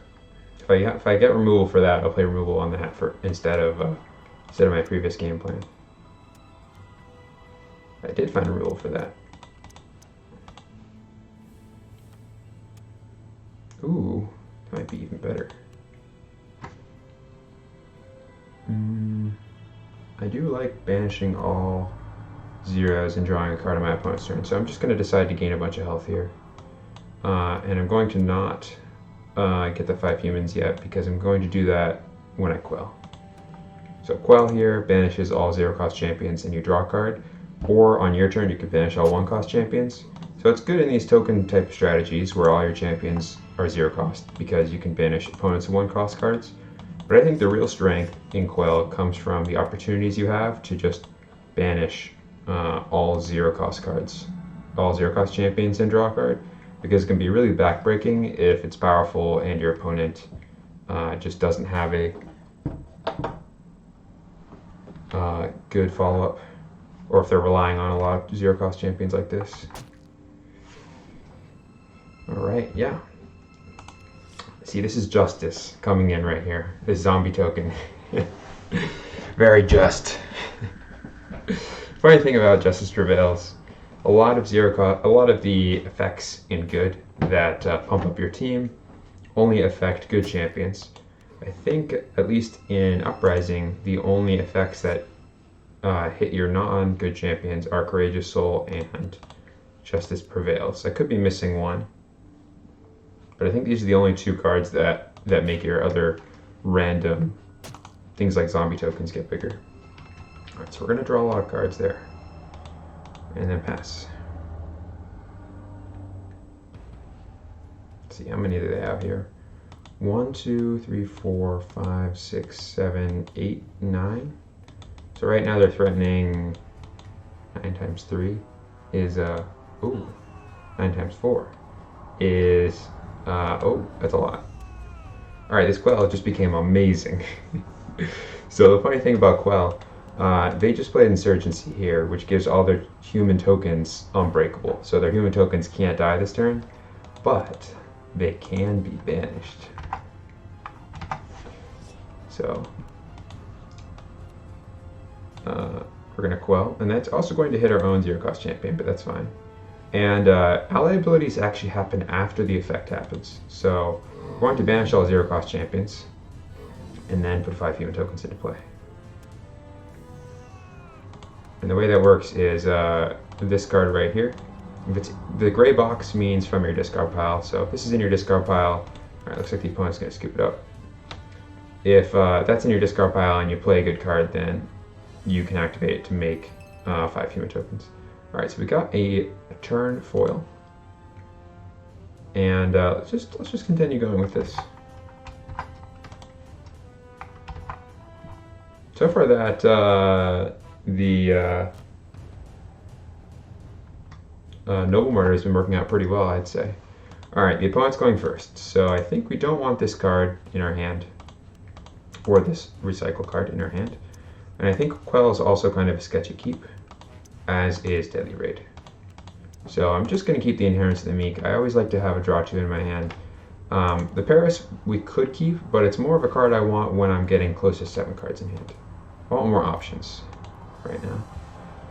If I get removal for that, I'll play removal on that instead of my previous game plan. I did find removal for that. Ooh, that might be even better. I do like banishing all zeros and drawing a card on my opponent's turn, so I'm just going to decide to gain a bunch of health here. And I'm going to not get the 5 humans yet, because I'm going to do that when I Quell. So Quell here banishes all 0-cost champions and you draw a card, or on your turn you can banish all 1-cost champions. So it's good in these token type strategies where all your champions are 0-cost, because you can banish opponents' 1-cost cards. But I think the real strength in Quell comes from the opportunities you have to just banish all 0-cost cards, all 0-cost champions, and draw a card, because it can be really backbreaking if it's powerful and your opponent just doesn't have a good follow-up, or if they're relying on a lot of 0-cost champions like this. Alright, yeah. See, this is justice coming in right here. This zombie token. Very just. Funny thing about Justice Prevails, a lot of the effects in Good that pump up your team only affect good champions. I think, at least in Uprising, the only effects that hit your non-good champions are Courageous Soul and Justice Prevails. I could be missing one, but I think these are the only 2 cards that make your other random things like zombie tokens get bigger. Alright, so we're going to draw a lot of cards there. And then pass. Let's see, how many do they have here? 1, 2, 3, 4, 5, 6, 7, 8, 9. So right now they're threatening 9 times 3 is, 9 times 4 is, that's a lot. Alright, this Quell just became amazing. So the funny thing about Quell, they just played Insurgency here, which gives all their human tokens unbreakable. So their human tokens can't die this turn, but they can be banished. So we're going to Quell, and that's also going to hit our own zero-cost champion, but that's fine. And ally abilities actually happen after the effect happens. So we're going to banish all zero-cost champions, and then put 5 human tokens into play. And the way that works is this card right here. If it's, the gray box means from your discard pile. So if this is in your discard pile, alright, looks like the opponent's going to scoop it up. If that's in your discard pile and you play a good card, then you can activate it to make 5 human tokens. Alright, so we got a turn foil. And let's just continue going with this. So far that the Noble Martyr has been working out pretty well, I'd say. Alright, the opponent's going first. So I think we don't want this card in our hand, or this recycle card in our hand. And I think Quell is also kind of a sketchy keep, as is Deadly Raid. So I'm just going to keep the Inheritance of the Meek. I always like to have a draw 2 in my hand. The Paris we could keep, but it's more of a card I want when I'm getting close to 7 cards in hand. I want more options right now.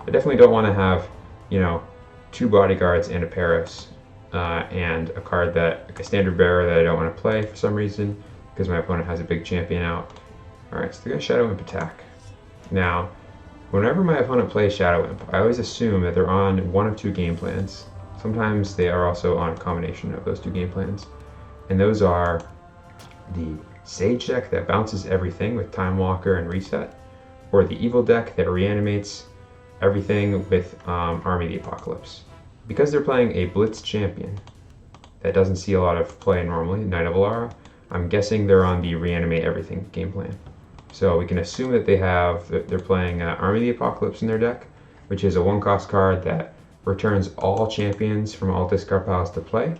I definitely don't want to have, you know, 2 bodyguards and a Paris, and a card that, like a standard bearer that I don't want to play for some reason, because my opponent has a big champion out. Alright, so they're going to Shadow Imp attack. Now, whenever my opponent plays Shadow Imp, I always assume that they're on one of 2 game plans. Sometimes they are also on a combination of those 2 game plans. And those are the Sage deck that bounces everything with Time Walker and Reset, or the Evil deck that reanimates everything with Army of the Apocalypse. Because they're playing a Blitz champion that doesn't see a lot of play normally, Knight of Alara, I'm guessing they're on the Reanimate Everything game plan. So we can assume that they're playing Army of the Apocalypse in their deck, which is a 1-cost card that returns all champions from all discard piles to play,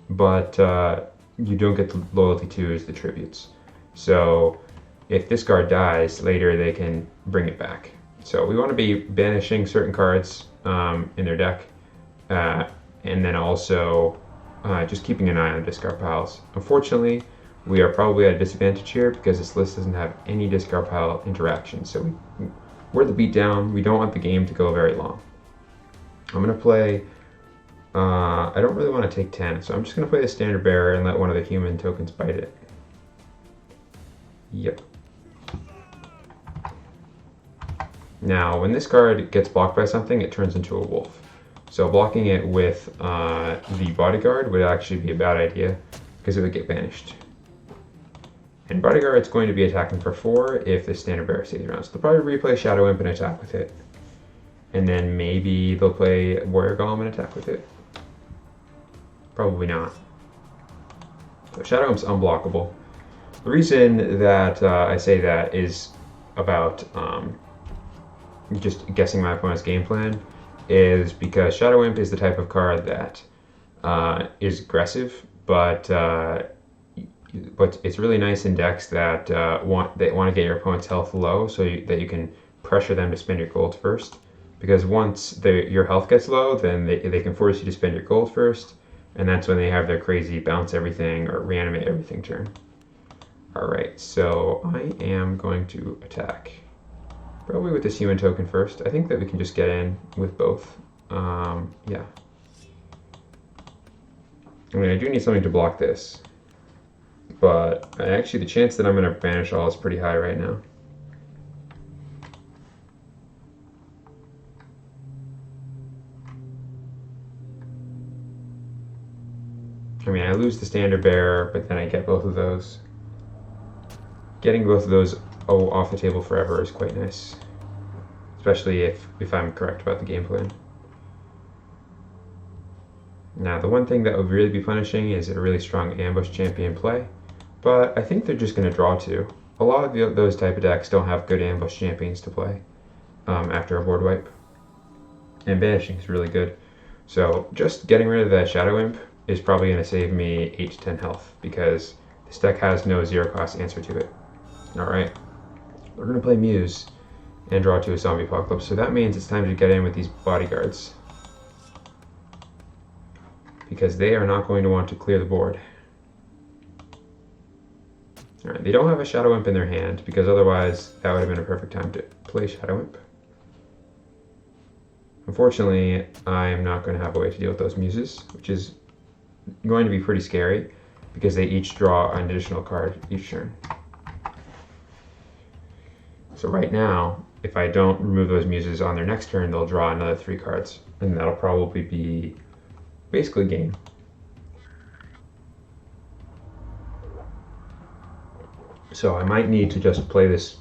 but you don't get the loyalty 2 as the tributes. So if this card dies, later they can bring it back. So we want to be banishing certain cards in their deck, and then also just keeping an eye on discard piles. Unfortunately, we are probably at a disadvantage here because this list doesn't have any discard pile interaction. So we're the beatdown. We don't want the game to go very long. I'm going to play, I don't really want to take 10, so I'm just going to play the standard bearer and let one of the human tokens bite it. Yep. Now, when this card gets blocked by something, it turns into a wolf. So blocking it with the bodyguard would actually be a bad idea because it would get banished. And bodyguard's going to be attacking for 4 if the standard bearer stays around. So they'll probably replay Shadow Imp and attack with it. And then maybe they'll play Warrior Golem and attack with it. Probably not. So Shadow Imp's unblockable. The reason that I say that is about just guessing my opponent's game plan is because Shadow Imp is the type of card that is aggressive, but it's really nice in decks that want to get your opponent's health low, so that you can pressure them to spend your gold first. Because once your health gets low, then they can force you to spend your gold first, and that's when they have their crazy bounce everything or reanimate everything turn. Alright, so I am going to attack. Probably with this human token first. I think that we can just get in with both. Yeah. I mean, I do need something to block this. But actually the chance that I'm going to banish all is pretty high right now. I mean, I lose the standard bearer, but then I get both of those. Getting both of those off the table forever is quite nice. especially if I'm correct about the game plan. Now, the one thing that would really be punishing is a really strong ambush champion play, but I think they're just going to draw two. A lot of those type of decks don't have good ambush champions to play after a board wipe, and banishing is really good. So just getting rid of that Shadow Imp is probably going to save me 8 to 10 health, because this deck has no zero cost answer to it. Alright, we're going to play Muse and draw to a Zombie Apocalypse, so that means it's time to get in with these bodyguards, because they are not going to want to clear the board. Alright, they don't have a Shadow Imp in their hand, because otherwise that would have been a perfect time to play Shadow Imp. Unfortunately, I'm not going to have a way to deal with those Muses, which is going to be pretty scary, because they each draw an additional card each turn. So right now, if I don't remove those Muses on their next turn, they'll draw another 3 cards, and that'll probably be basically game. So I might need to just play this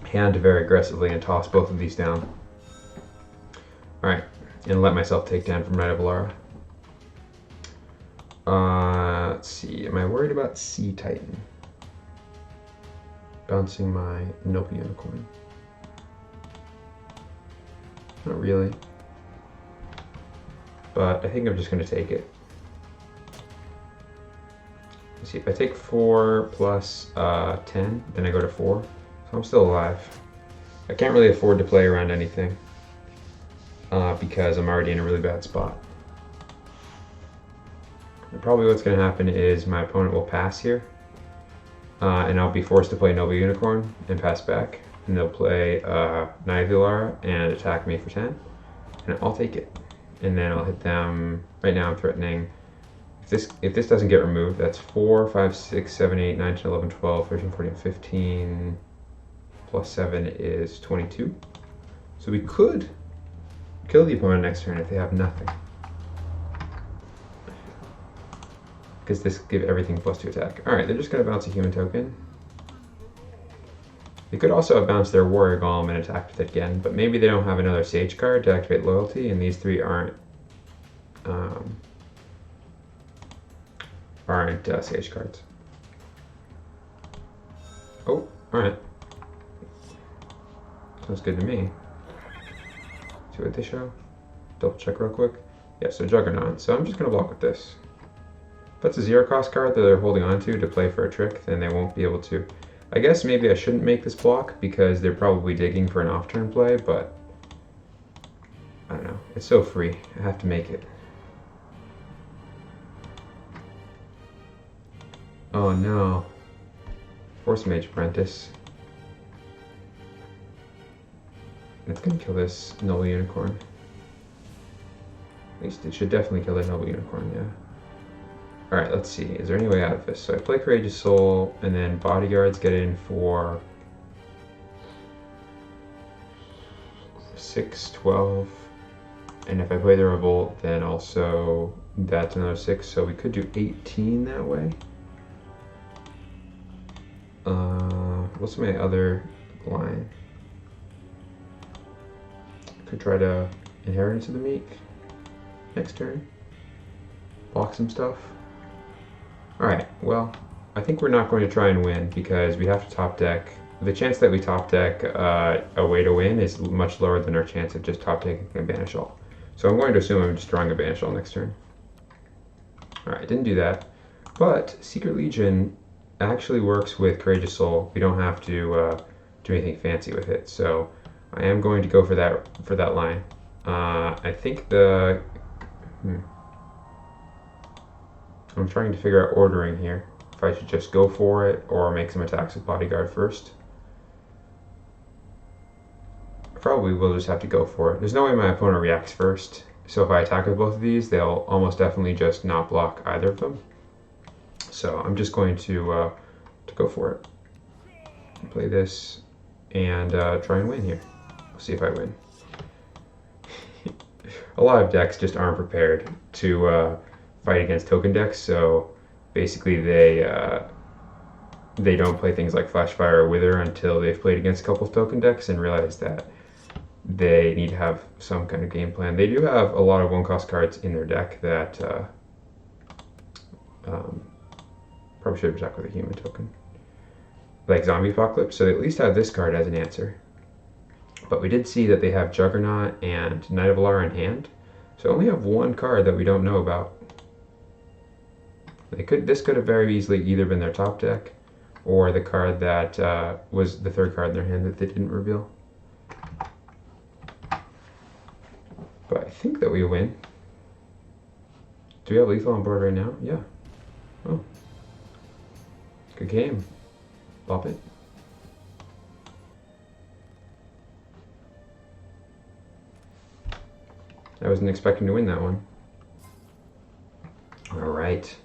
hand very aggressively and toss both of these down. Alright, and let myself take down from Knight of Alara. Let's see, am I worried about Sea Titan? Bouncing my Noble Unicorn. Not really. But I think I'm just going to take it. Let's see, if I take 4 plus 10, then I go to 4. So I'm still alive. I can't really afford to play around anything because I'm already in a really bad spot. And probably what's going to happen is my opponent will pass here, and I'll be forced to play Noble Unicorn and pass back. And they'll play Knight of Alara and attack me for 10, and I'll take it. And then I'll hit them. Right now I'm threatening, if this doesn't get removed, that's 4, 5, 6, 7, 8, 9, 10, 11, 12, 13, 14, 15, plus 7 is 22. So we could kill the opponent next turn if they have nothing, because this give everything +2 attack. Alright, they're just going to bounce a human token. They could also have bounced their Warrior Golem and attacked with it again, but maybe they don't have another Sage card to activate Loyalty, and these 3 aren't Sage cards. Oh, alright. Sounds good to me. See what they show? Double check real quick. Yeah, so Juggernaut. So I'm just going to block with this. If that's a 0 cost card that they're holding on to play for a trick, then they won't be able to. I guess maybe I shouldn't make this block because they're probably digging for an off-turn play, but I don't know. It's so free. I have to make it. Oh no. Force Mage Apprentice. It's gonna kill this Noble Unicorn. At least it should definitely kill the Noble Unicorn, yeah. Alright, let's see. Is there any way out of this? So I play Courageous Soul, and then Bodyguards get in for 6, 12. And if I play the Revolt, then also that's another 6. So we could do 18 that way. What's my other line? Could try to Inheritance of the Meek next turn. Block some stuff. Alright, well, I think we're not going to try and win because we have to top deck. The chance that we top deck a way to win is much lower than our chance of just top decking a Banish All. So I'm going to assume I'm just drawing a Banish All next turn. Alright, didn't do that. But Secret Legion actually works with Courageous Soul. We don't have to do anything fancy with it. So I am going to go for that line. I think the... I'm trying to figure out ordering here. If I should just go for it or make some attacks with Bodyguard first. I probably will just have to go for it. There's no way my opponent reacts first. So if I attack with both of these, they'll almost definitely just not block either of them. So I'm just going to go for it. Play this and try and win here. We'll see if I win. A lot of decks just aren't prepared to fight against token decks, so basically they don't play things like Flashfire or Wither until they've played against a couple of token decks and realize that they need to have some kind of game plan. They do have a lot of one-cost cards in their deck that probably should have attacked with a human token, like Zombie Apocalypse. So they at least have this card as an answer. But we did see that they have Juggernaut and Knight of Alara in hand, so only have one card that we don't know about. This could have very easily either been their top deck, or the card that was the third card in their hand that they didn't reveal. But I think that we win. Do we have lethal on board right now? Yeah. Oh. Good game. Bop it. I wasn't expecting to win that one. Alright.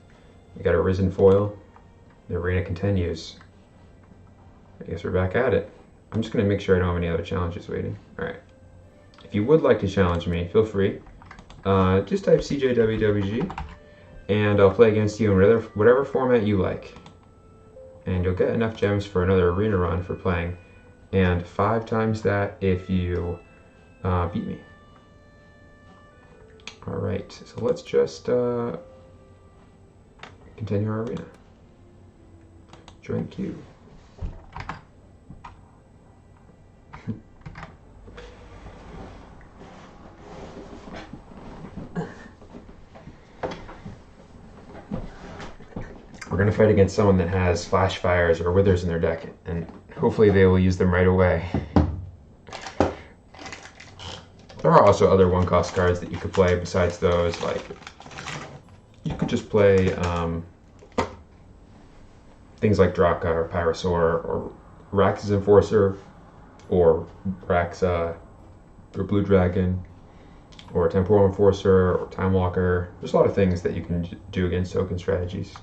We got a Risen foil. The arena continues. I guess we're back at it. I'm just going to make sure I don't have any other challenges waiting. Alright. If you would like to challenge me, feel free. Just type CJWWG, and I'll play against you in whatever format you like. And you'll get enough gems for another arena run for playing, and 5 times that if you beat me. Alright, so let's just continue our arena. Join queue. We're going to fight against someone that has Flash Fires or Withers in their deck, and hopefully they will use them right away. There are also other one-cost cards that you could play besides those, like you could just play things like Draka or Pyrosaur or Rax's Enforcer or Rax or Blue Dragon or Temporal Enforcer or Time Walker. There's a lot of things that you can do against token strategies.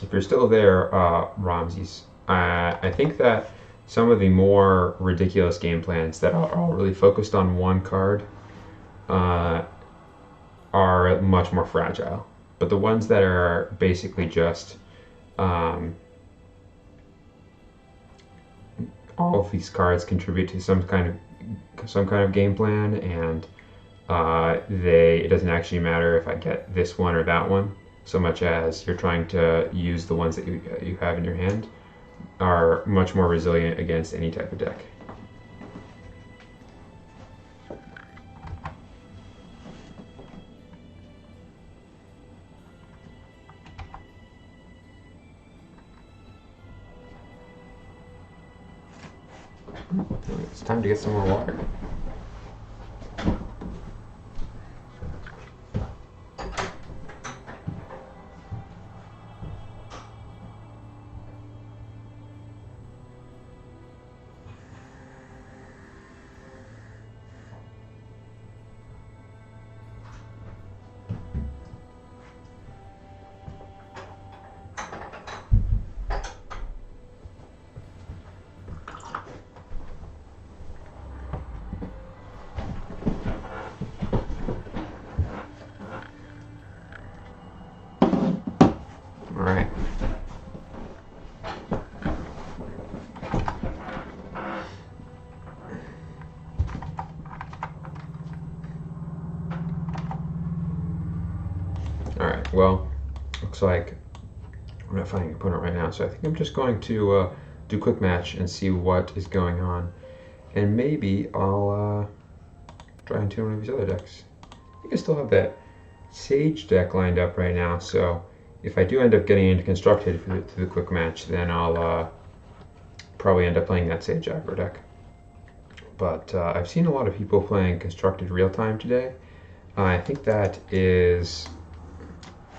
If you're still there, Ramses, I think that some of the more ridiculous game plans that are all really focused on one card are much more fragile. But the ones that are basically just all of these cards contribute to some kind of game plan, and it doesn't actually matter if I get this one or that one, so much as you're trying to use the ones that you have in your hand, are much more resilient against any type of deck. It's time to get some more water. Alright. Alright, well, looks like we're not finding an opponent right now, so I think I'm just going to do quick match and see what is going on. And maybe I'll try and tune one of these other decks. I think I still have that Sage deck lined up right now, so if I do end up getting into Constructed through the quick match, then I'll probably end up playing that Sage aggro deck. But I've seen a lot of people playing Constructed real time today. I think that is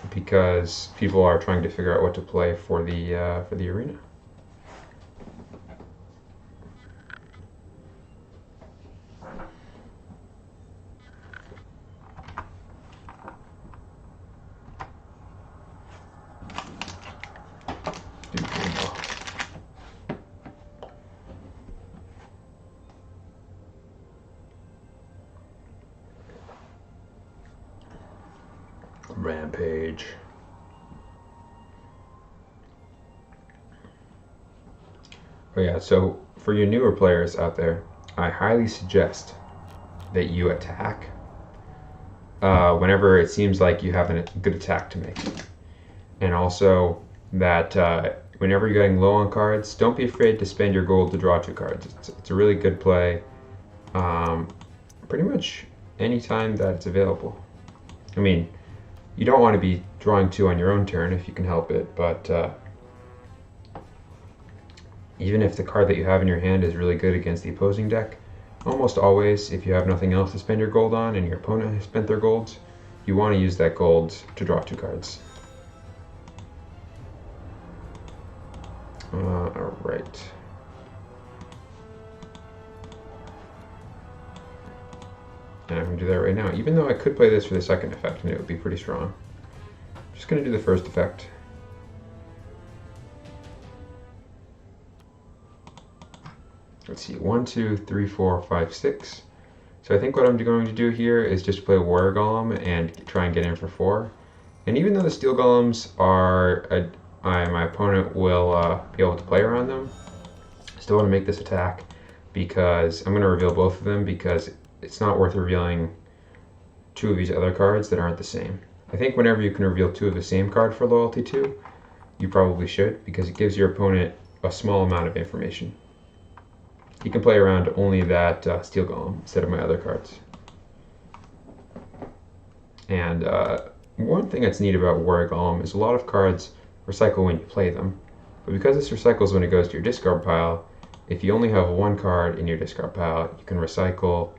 because people are trying to figure out what to play for the arena. Rampage. Oh yeah, so for your newer players out there, I highly suggest that you attack whenever it seems like you have a good attack to make. And also that whenever you're getting low on cards, don't be afraid to spend your gold to draw 2 cards. It's a really good play pretty much anytime that it's available. I mean, you don't want to be drawing 2 on your own turn if you can help it, but even if the card that you have in your hand is really good against the opposing deck, almost always, if you have nothing else to spend your gold on and your opponent has spent their golds, you want to use that gold to draw 2 cards. Alright. And I'm going to do that right now, even though I could play this for the second effect and it would be pretty strong. I'm just going to do the first effect. Let's see, 1, 2, 3, 4, 5, 6. So I think what I'm going to do here is just play Warrior Golem and try and get in for 4. And even though the Steel Golems are, my opponent will be able to play around them, I still want to make this attack because I'm going to reveal both of them because it's not worth revealing 2 of these other cards that aren't the same. I think whenever you can reveal 2 of the same card for loyalty 2, you probably should because it gives your opponent a small amount of information. He can play around only that Steel Golem instead of my other cards. And one thing that's neat about Warrior Golem is a lot of cards recycle when you play them. But because this recycles when it goes to your discard pile, if you only have 1 card in your discard pile, you can recycle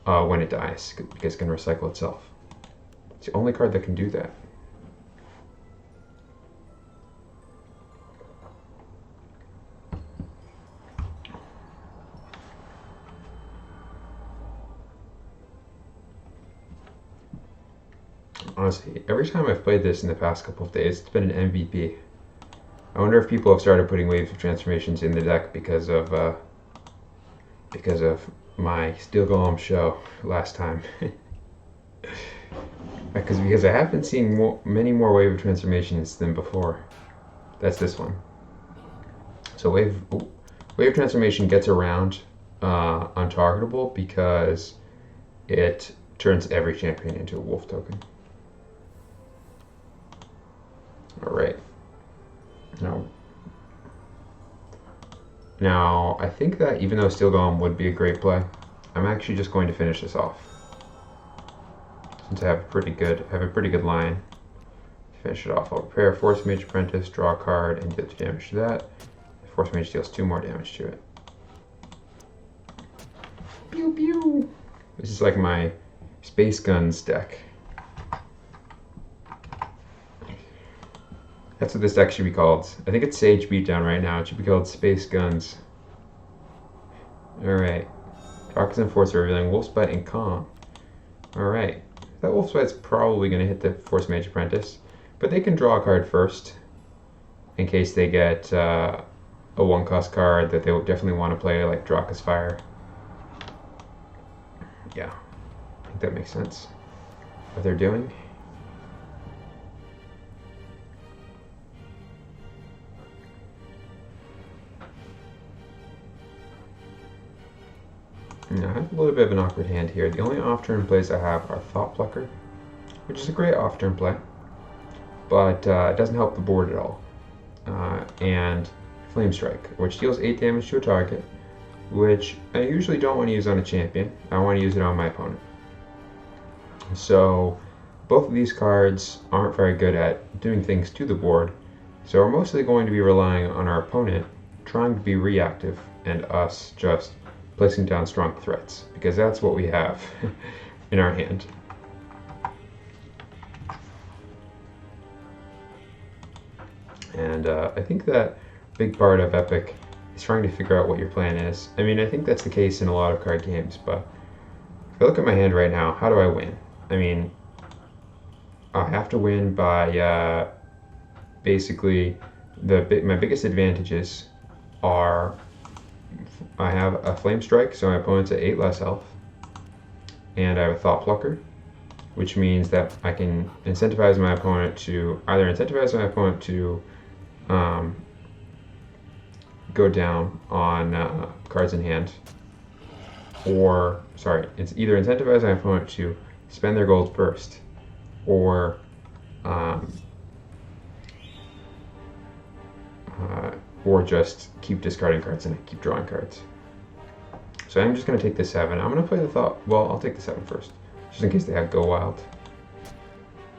when it dies, because it can recycle itself. It's the only card that can do that. Honestly, every time I've played this in the past couple of days, it's been an MVP. I wonder if people have started putting waves of transformations in the deck because of my Steel Golem show last time. because I have been seeing many more wave of transformations than before. That's this one. So wave transformation gets around untargetable because it turns every champion into a wolf token. Alright. Now, I think that even though Steel Golem would be a great play, I'm actually just going to finish this off. Since I have a pretty good line to finish it off. I'll prepare Force Mage Apprentice, draw a card, and deal 2 damage to that. Force Mage deals 2 more damage to it. Pew pew! This is like my Space Guns deck. That's what this deck should be called. I think it's Sage Beatdown right now. It should be called Space Guns. Alright. Darkness and Force are revealing Wolfsbite and Calm. Alright. That Wolfsbite's probably going to hit the Force Mage Apprentice. But they can draw a card first. In case they get a 1-cost card that they would definitely want to play, like Draka's Fire. Yeah. I think that makes sense. What they're doing. Now, I have a little bit of an awkward hand here. The only off-turn plays I have are Thought Plucker, which is a great off-turn play, but it doesn't help the board at all. And Flame Strike, which deals 8 damage to a target, which I usually don't want to use on a champion. I want to use it on my opponent. So both of these cards aren't very good at doing things to the board, so we're mostly going to be relying on our opponent trying to be reactive and us just placing down strong threats, because that's what we have in our hand. And I think that big part of Epic is trying to figure out what your plan is. I mean, I think that's the case in a lot of card games, but if I look at my hand right now, how do I win? I mean, I have to win by basically my biggest advantages are I have a Flame Strike, so my opponent's at 8 less health, and I have a Thought Plucker, which means that I can incentivize my opponent to go down on cards in hand, or it's either incentivize my opponent to spend their gold first, or just keep discarding cards and keep drawing cards. So I'm just going to take the 7. I'm going to play the thought. Well, I'll take the 7 first, just in case they have Go Wild.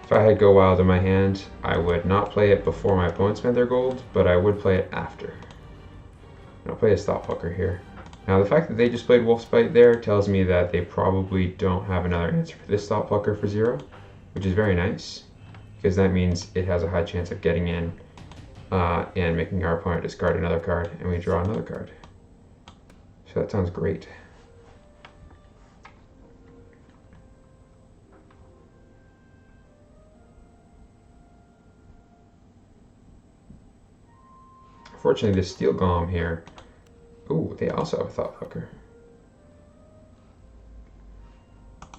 If I had Go Wild in my hand, I would not play it before my opponent spent their gold, but I would play it after. And I'll play a Thoughtplucker here. Now, the fact that they just played Wolfspite there tells me that they probably don't have another answer for this Thoughtplucker for 0, which is very nice, because that means it has a high chance of getting in and making our opponent discard another card, and we draw another card. So that sounds great. Fortunately, this Steel Golem here, ooh, they also have a Thoughtplucker.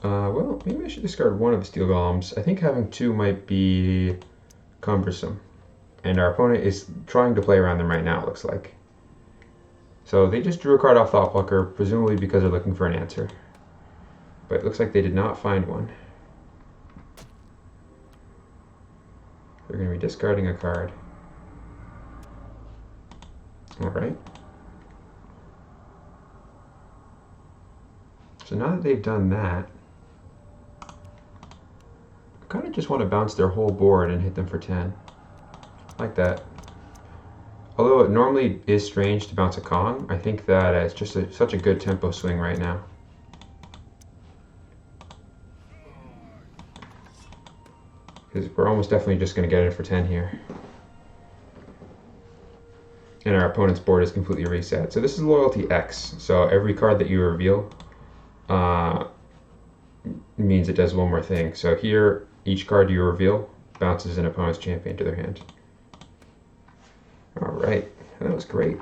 Well, maybe I should discard one of the Steel Golems. I think having 2 might be cumbersome. And our opponent is trying to play around them right now, it looks like. So they just drew a card off Thoughtplucker, presumably because they're looking for an answer. But it looks like they did not find one. They're going to be discarding a card. Alright. So now that they've done that, I kind of just want to bounce their whole board and hit them for 10. Like that. Although it normally is strange to bounce a Kong, I think that it's just such a good tempo swing right now. Because we're almost definitely just going to get it for 10 here. And our opponent's board is completely reset. So this is loyalty X. So every card that you reveal means it does one more thing. So here, each card you reveal bounces an opponent's champion to their hand. Alright, that was great.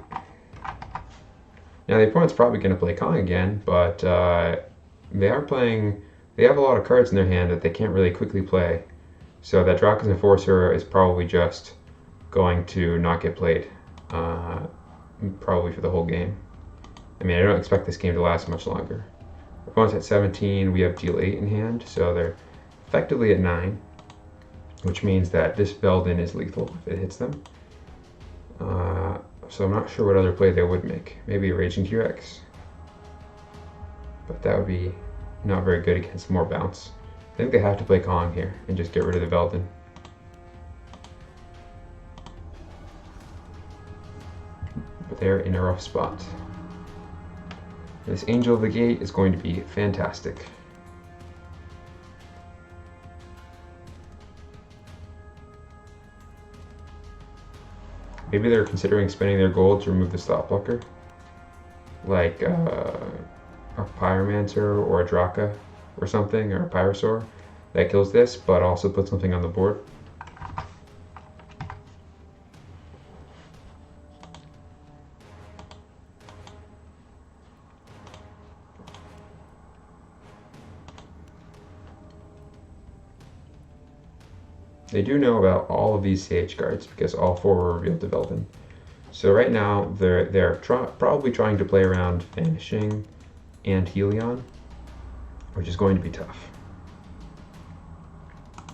Now the opponent's probably going to play Kong again, but they have a lot of cards in their hand that they can't really quickly play. So that Draka's Enforcer is probably just going to not get played, probably for the whole game. I mean, I don't expect this game to last much longer. Opponent's at 17, we have deal 8 in hand, so they're effectively at 9, which means that this Veldin is lethal if it hits them. So I'm not sure what other play they would make. Maybe a Raging T-Rex. But that would be not very good against more bounce. I think they have to play Kong here and just get rid of the Veldin. But they're in a rough spot. This Angel of the Gate is going to be fantastic. Maybe they're considering spending their gold to remove the Thoughtplucker, like a Pyromancer or a Draka or something, or a Pyrosaur that kills this, but also put something on the board. They do know about all of these CH cards because all 4 were revealed to Veldin. So right now they're probably trying to play around Vanishing and Helion, which is going to be tough.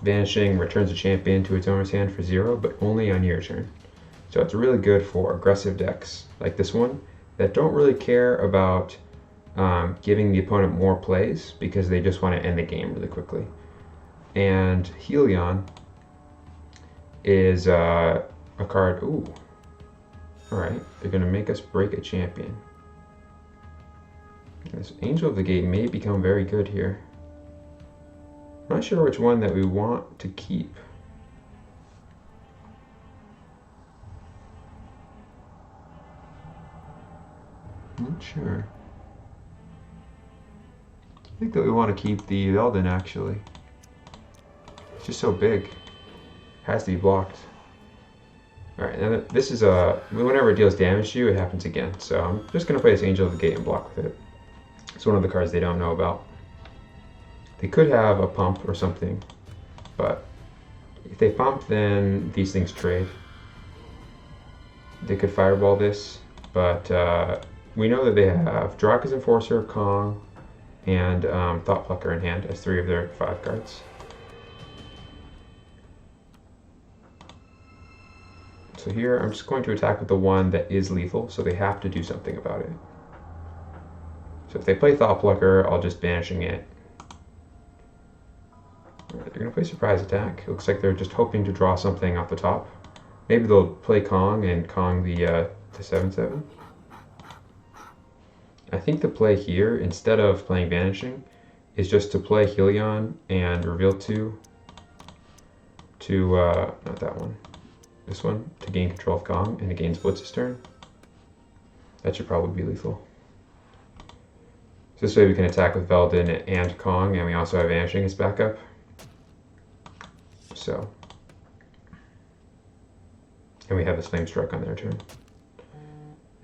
Vanishing returns a champion to its owner's hand for 0, but only on your turn. So it's really good for aggressive decks like this one that don't really care about giving the opponent more plays because they just want to end the game really quickly. And Helion is a card. Ooh. Alright, they're going to make us break a champion. This Angel of the Gate may become very good here. I'm not sure which one that we want to keep. Not sure. I think that we want to keep the Veldin actually. It's just so big. Has to be blocked. Alright, now this is whenever it deals damage to you, it happens again. So I'm just going to play this Angel of the Gate and block with it. It's one of the cards they don't know about. They could have a pump or something, but if they pump, then these things trade. They could fireball this, but we know that they have Draka's Enforcer, Kong, and Thought Plucker in hand as 3 of their 5 cards. So here I'm just going to attack with the one that is lethal, so they have to do something about it. So if they play Thought Plucker, I'll just banishing it. They're going to play Surprise Attack. It looks like they're just hoping to draw something off the top. Maybe they'll play Kong and Kong the 7/7. I think the play here, instead of playing Vanishing, is just to play Helion and reveal 2 to, not that one, this one, to gain control of Kong, and it gains Blitz's turn. That should probably be lethal. So this way we can attack with Veldin and Kong, and we also have Vanishing as backup. So, and we have this Flame Strike on their turn.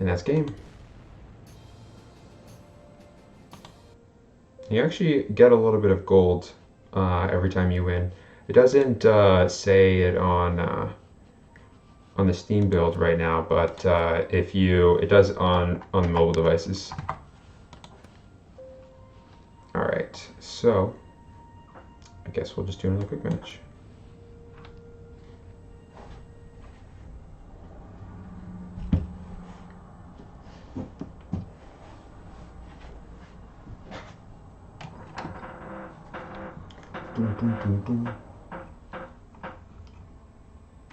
And that's game. You actually get a little bit of gold every time you win. It doesn't say it on the Steam build right now, but it does on the mobile devices. All right, so I guess we'll just do another quick match.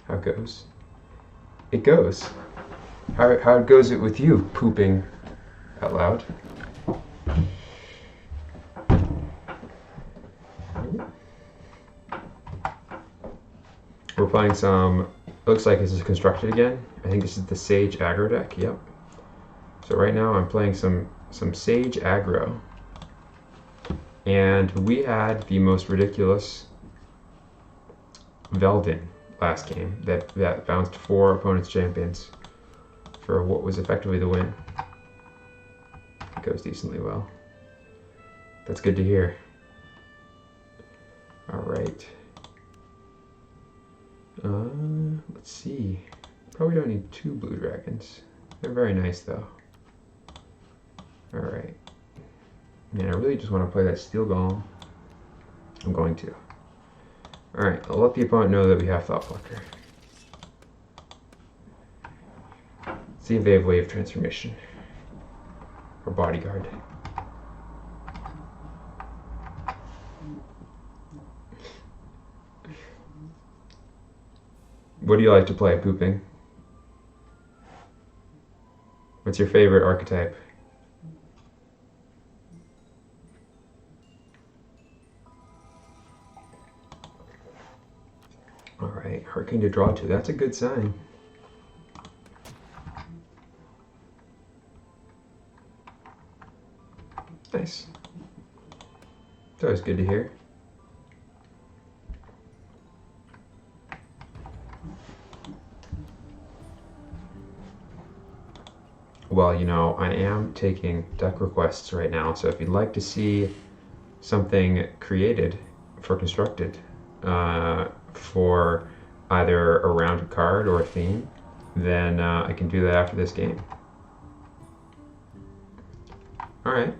How goes? It goes. How goes it with you, pooping out loud? We're playing some, looks like this is constructed again. I think this is the Sage aggro deck, yep. So right now I'm playing some Sage aggro. And we had the most ridiculous Veldin last game that bounced 4 opponents' champions for what was effectively the win. It goes decently well. That's good to hear. All right. Let's see. Probably don't need 2 blue dragons. They're very nice though. All right. Man, I really just want to play that Steel Golem. I'm going to. Alright, I'll let the opponent know that we have Thought Plucker. See if they have Wave Transformation. Or Bodyguard. What do you like to play, Pooping? What's your favorite archetype? Alright, Hurricane to draw 2. That's a good sign. Nice. It's always good to hear. Well, you know, I am taking deck requests right now, so if you'd like to see something created for Constructed, for either a round card or a theme, then I can do that after this game. Alright.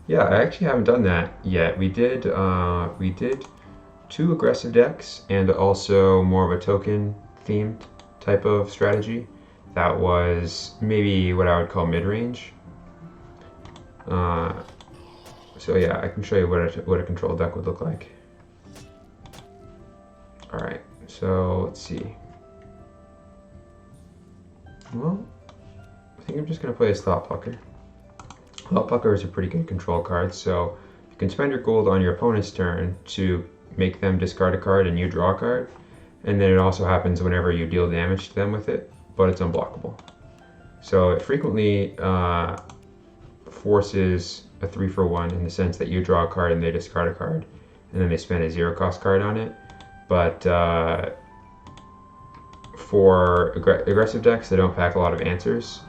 Yeah, I actually haven't done that yet. We did 2 aggressive decks and also more of a token themed type of strategy. That was maybe what I would call mid-range. So yeah, I can show you what a control deck would look like. Alright, so let's see. Well, I think I'm just going to play as Thought Plucker. Thought Plucker is a pretty good control card, so you can spend your gold on your opponent's turn to make them discard a card and you draw a card. And then it also happens whenever you deal damage to them with it, but it's unblockable. So it frequently forces a 3-for-1 in the sense that you draw a card and they discard a card, and then they spend a 0-cost card on it. But for aggressive decks that don't pack a lot of answers,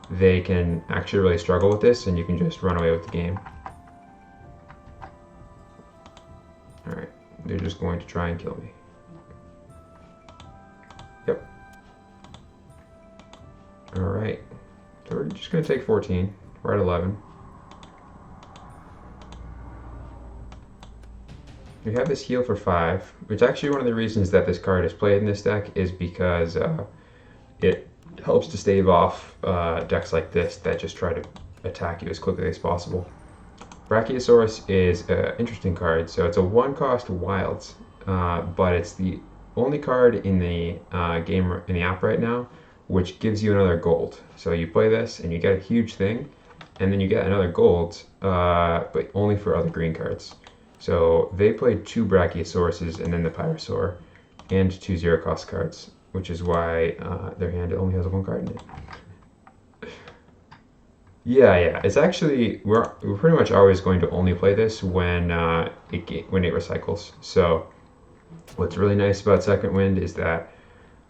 they can actually really struggle with this, and you can just run away with the game. they're just going to try and kill me. Yep. Alright. So we're just going to take 14. We're at 11. We have this heal for 5, which actually one of the reasons that this card is played in this deck is because it helps to stave off decks like this that just try to attack you as quickly as possible. Brachiosaurus is an interesting card. So it's a 1-cost wilds, but it's the only card in the game, in the app right now, which gives you another gold. So you play this and you get a huge thing, and then you get another gold, but only for other green cards. So they played 2 Brachiosauruses and then the Pyrosaur, and 2 0-cost cards, which is why their hand only has 1 card in it. Yeah. It's actually, we're pretty much always going to only play this when it recycles. So what's really nice about Second Wind is that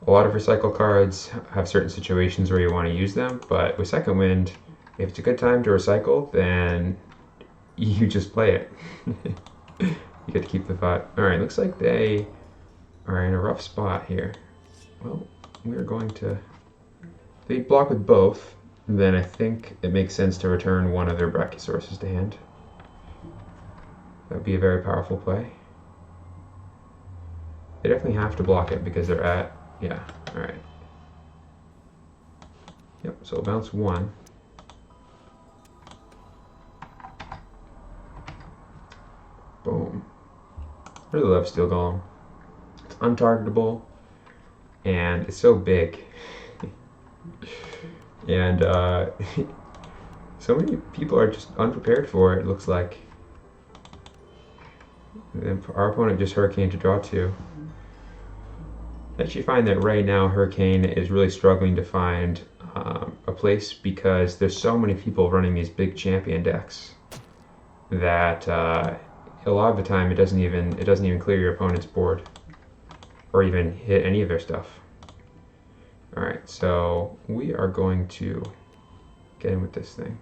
a lot of recycle cards have certain situations where you want to use them, but with Second Wind, if it's a good time to recycle, then you just play it. You get to keep the thought. Alright, looks like they are in a rough spot here. Well, we're going to... If they block with both, then I think it makes sense to return one of their Brachiosauruses to hand. That would be a very powerful play. They definitely have to block it because they're at... Yeah, alright. Yep, so we'll bounce 1. Boom. I really love Steel Golem. It's untargetable, and it's so big. And so many people are just unprepared for it, it looks like. And our opponent just Hurricane to draw 2. I actually find that right now Hurricane is really struggling to find a place because there's so many people running these big champion decks that a lot of the time it doesn't even clear your opponent's board or even hit any of their stuff. Alright, so we are going to get in with this thing.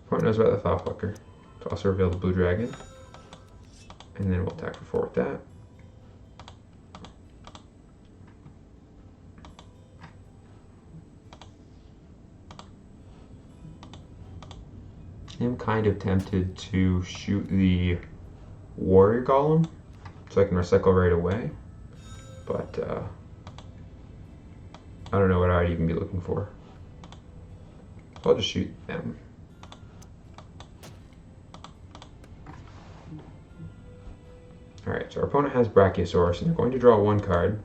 Opponent knows about the Thought-Plucker. To also reveal the Blue Dragon. And then we'll attack for 4 with that. I'm kind of tempted to shoot the Warrior Golem so I can recycle right away, but I don't know what I'd even be looking for. So I'll just shoot them. Alright, so our opponent has Brachiosaurus and they're going to draw 1 card.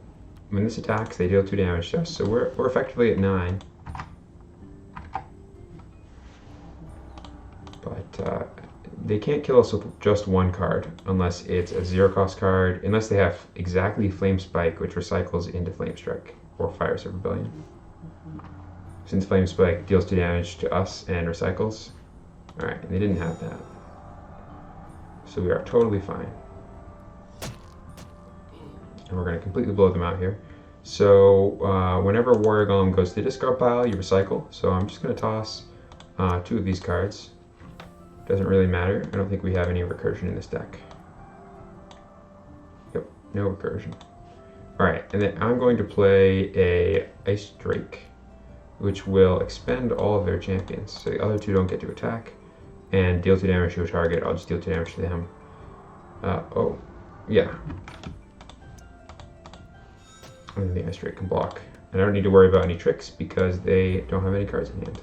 When this attacks, they deal 2 damage to us, so we're effectively at 9. But they can't kill us with just 1 card unless it's a 0-cost card, unless they have exactly Flame Spike, which recycles into Flame Strike or Fire Serve Rebellion. Since Flame Spike deals 2 damage to us and recycles. Alright, and they didn't have that. So we are totally fine. And we're going to completely blow them out here. So whenever Warrior Golem goes to the discard pile, you recycle. So I'm just going to toss 2 of these cards. Doesn't really matter. I don't think we have any recursion in this deck. Yep, no recursion. Alright, and then I'm going to play a Ice Drake, which will expend all of their champions. So the other 2 don't get to attack, and deal 2 damage to a target. I'll just deal 2 damage to them. Oh, yeah. And the Ice Drake can block. And I don't need to worry about any tricks because they don't have any cards in hand.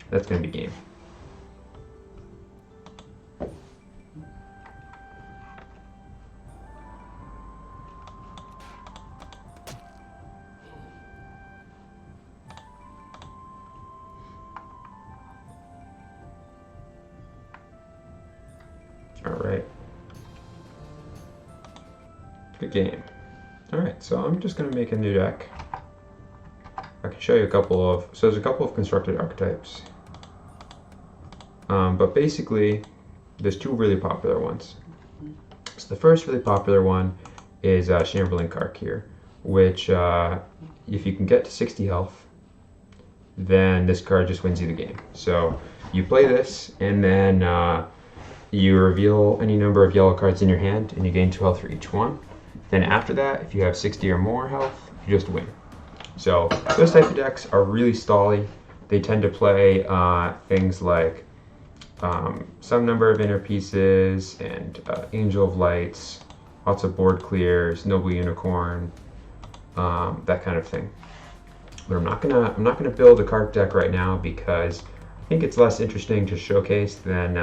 That's going to be game. Alright. Good game. Alright, so I'm just going to make a new deck. I can show you a couple of... So there's a couple of constructed archetypes. But basically, there's 2 really popular ones. So the first really popular one is Shambling Kark here, which if you can get to 60 health, then this card just wins you the game. So you play this, and then you reveal any number of yellow cards in your hand, and you gain 2 health for each one. Then after that, if you have 60 or more health, you just win. So those type of decks are really stally. They tend to play things like some number of inner pieces and Angel of Lights, lots of board clears, Noble Unicorn, that kind of thing. But I'm not gonna build a card deck right now because I think it's less interesting to showcase than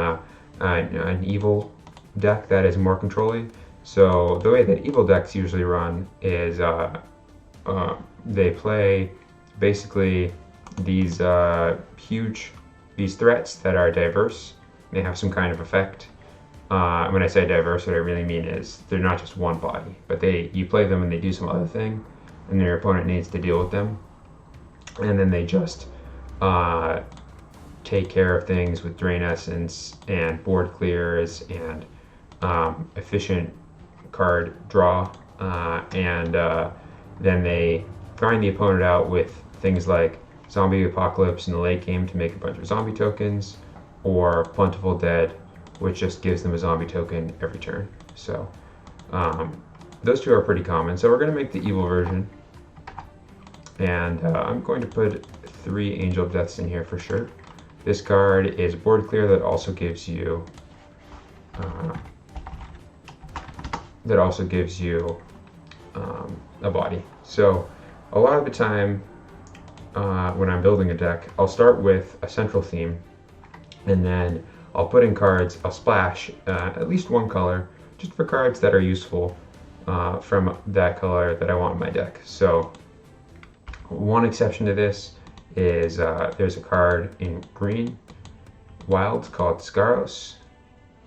an evil deck that is more controlling. So the way that evil decks usually run is they play basically these these threats that are diverse. They have some kind of effect. When I say diverse, what I really mean is they're not just one body, but you play them and they do some other thing, and then your opponent needs to deal with them. And then they just take care of things with Drain Essence and board clears and efficient card draw, and then they grind the opponent out with things like Zombie Apocalypse in the late game to make a bunch of zombie tokens, or Plentiful Dead, which just gives them a zombie token every turn. So those two are pretty common. So we're going to make the evil version, and I'm going to put 3 Angel of Deaths in here for sure. This card is board clear that also gives you a body. So a lot of the time when I'm building a deck, I'll start with a central theme, and then I'll put in cards, I'll splash at least one color, just for cards that are useful from that color that I want in my deck. So one exception to this is there's a card in green wild called Scaros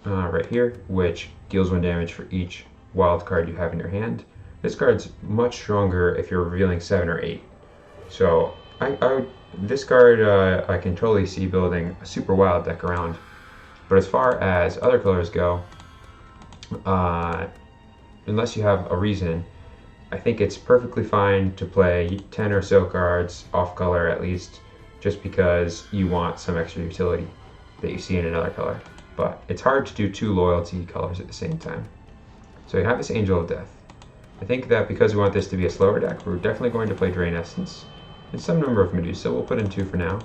right here, which deals 1 damage for each wild card you have in your hand. This card's much stronger if you're revealing 7 or 8. So this card I can totally see building a super wild deck around. But as far as other colors go, unless you have a reason, I think it's perfectly fine to play 10 or so cards off color at least, just because you want some extra utility that you see in another color. But it's hard to do 2 loyalty colors at the same time. So you have this Angel of Death. I think that because we want this to be a slower deck, we're definitely going to play Drain Essence and some number of Medusa. We'll put in 2 for now.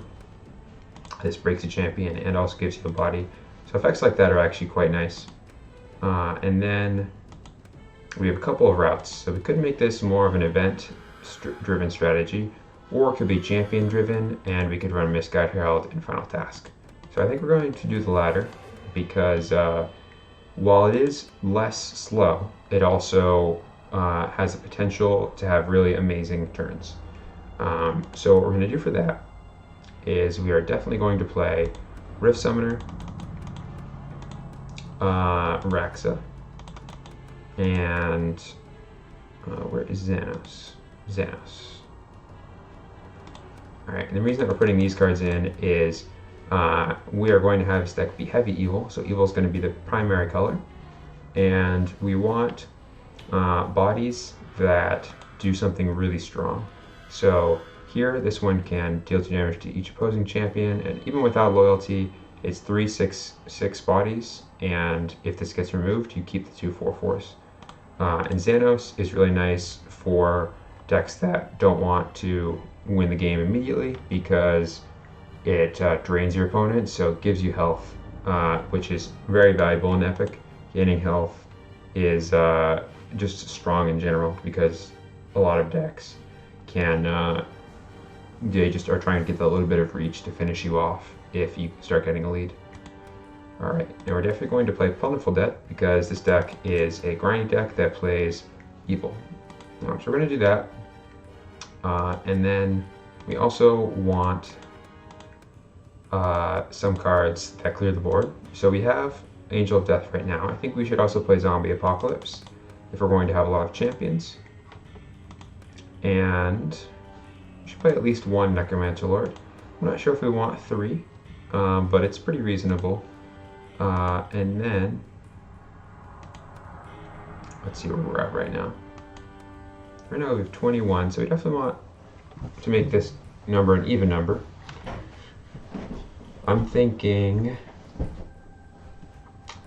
This breaks a champion and also gives you a body. So effects like that are actually quite nice. And then we have a couple of routes. So we could make this more of an event-driven strategy, or it could be champion-driven, and we could run Misguide Herald and Final Task. So I think we're going to do the latter, because while it is less slow, it also has the potential to have really amazing turns. So what we're going to do for that is we are definitely going to play Rift Summoner, Raxa, and where is Xanos? Xanos. Alright, and the reason that we're putting these cards in is we are going to have this deck be heavy evil, so evil is going to be the primary color, and we want bodies that do something really strong. So here, this one can deal 2 damage to each opposing champion, and even without loyalty, it's 3/6/6 bodies, and if this gets removed, you keep the 2 4/4s. And Xanos is really nice for decks that don't want to win the game immediately, because it drains your opponent, so it gives you health, which is very valuable in Epic. Gaining health is just strong in general, because a lot of decks can they just are trying to get that little bit of reach to finish you off if you start getting a lead. Alright, and we're definitely going to play Plentiful Dead, because this deck is a grinding deck that plays evil. So we're going to do that. And then we also want some cards that clear the board. So we have Angel of Death right now. I think we should also play Zombie Apocalypse if we're going to have a lot of champions. And we should play at least 1 Necromancer Lord. I'm not sure if we want 3, but it's pretty reasonable. And then, let's see where we're at right now. Right now we have 21, so we definitely want to make this number an even number. I'm thinking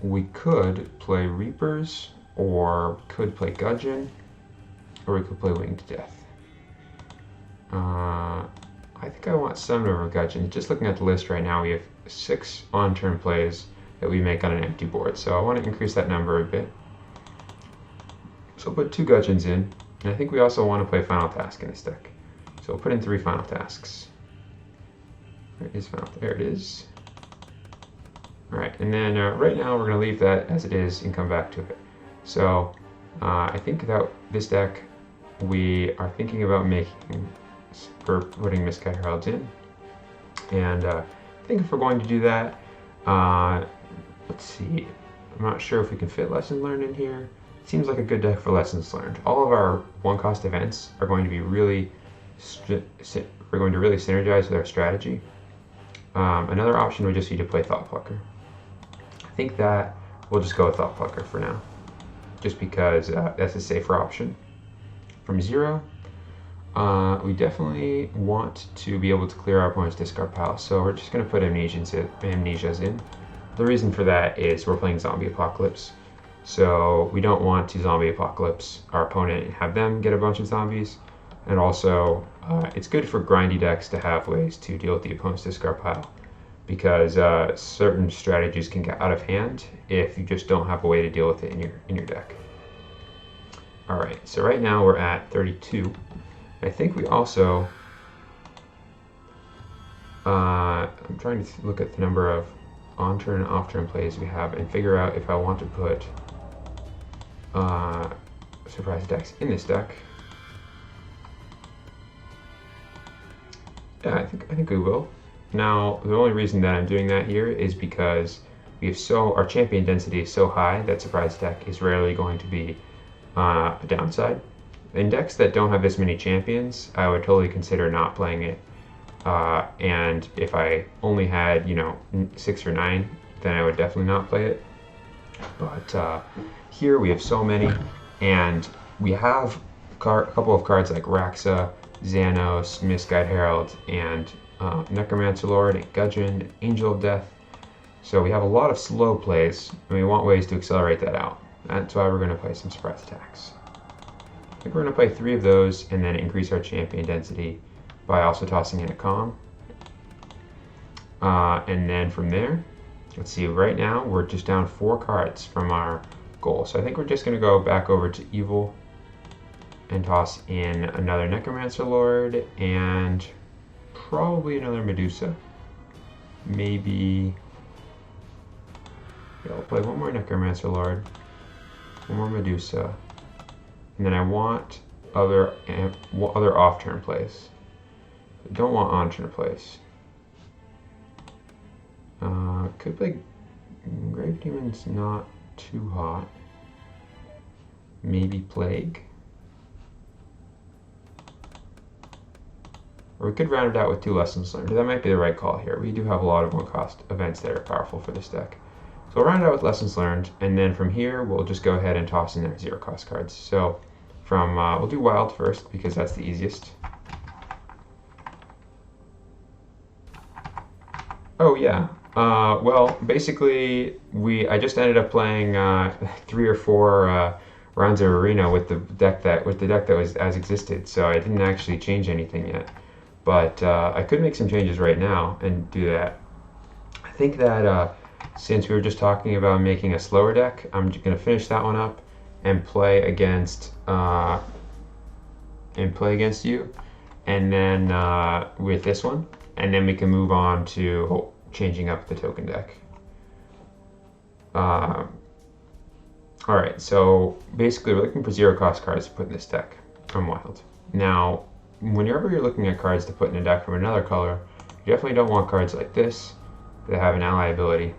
we could play Reapers, or could play Gudgeon, or we could play Winged Death. I think I want Summon over Gudgeon. Just looking at the list right now, we have 6 on-turn plays that we make on an empty board, so I want to increase that number a bit. So we'll put 2 Gudgeons in, and I think we also want to play Final Task in this deck. So we'll put in 3 Final Tasks. There it is. Alright, and then right now we're going to leave that as it is and come back to it. So I think that this deck we are thinking about putting Mistguided Heralds in. And I think if we're going to do that, let's see, I'm not sure if we can fit Lessons Learned in here. It seems like a good deck for Lessons Learned. All of our 1-cost events are going to be really, we're going to really synergize with our strategy. Another option would just be to play Thought Plucker. I think that we'll just go with Thought Plucker for now, just because that's a safer option. From 0, we definitely want to be able to clear our opponent's discard pile, so we're just going to put Amnesias in. The reason for that is we're playing Zombie Apocalypse, so we don't want to Zombie Apocalypse our opponent and have them get a bunch of zombies. And also, it's good for grindy decks to have ways to deal with the opponent's discard pile, because certain strategies can get out of hand if you just don't have a way to deal with it in your deck. Alright, so right now we're at 32. I think we also, I'm trying to look at the number of on-turn and off-turn plays we have and figure out if I want to put surprise attacks in this deck. Yeah, I think we will. Now, the only reason that I'm doing that here is because our champion density is so high that surprise attack is rarely going to be a downside. In decks that don't have this many champions, I would totally consider not playing it. And if I only had, 6 or 9, then I would definitely not play it. But here we have so many, and we have a couple of cards like Raxa, Xanos, Mistguided Herald, and Necromancer Lord, and Gudgeon, and Angel of Death. So we have a lot of slow plays, and we want ways to accelerate that out. That's why we're going to play some surprise attacks. I think we're going to play 3 of those, and then increase our champion density by also tossing in a Calm. And then from there, let's see, right now we're just down 4 cards from our goal. So I think we're just going to go back over to Evil and toss in another Necromancer Lord and probably another Medusa. Maybe, yeah, we'll play one more Necromancer Lord, one more Medusa, and then I want other off-turn plays. I don't want on-turn plays. Could play Grave Demon's not too hot. Maybe Plague. Or we could round it out with 2 Lessons Learned. That might be the right call here. We do have a lot of 1-cost events that are powerful for this deck. So we'll round it out with Lessons Learned, and then from here we'll just go ahead and toss in our 0-cost cards. So we'll do Wild first because that's the easiest. Oh yeah. Well, basically I just ended up playing 3 or 4 rounds of Arena with the deck that was as existed. So I didn't actually change anything yet. But I could make some changes right now and do that. I think that since we were just talking about making a slower deck, I'm going to finish that one up and play against you, and then with this one, and then we can move on to changing up the token deck. All right, so basically we're looking for 0-cost cards to put in this deck from Wild. Now, whenever you're looking at cards to put in a deck from another color, you definitely don't want cards like this that have an ally ability.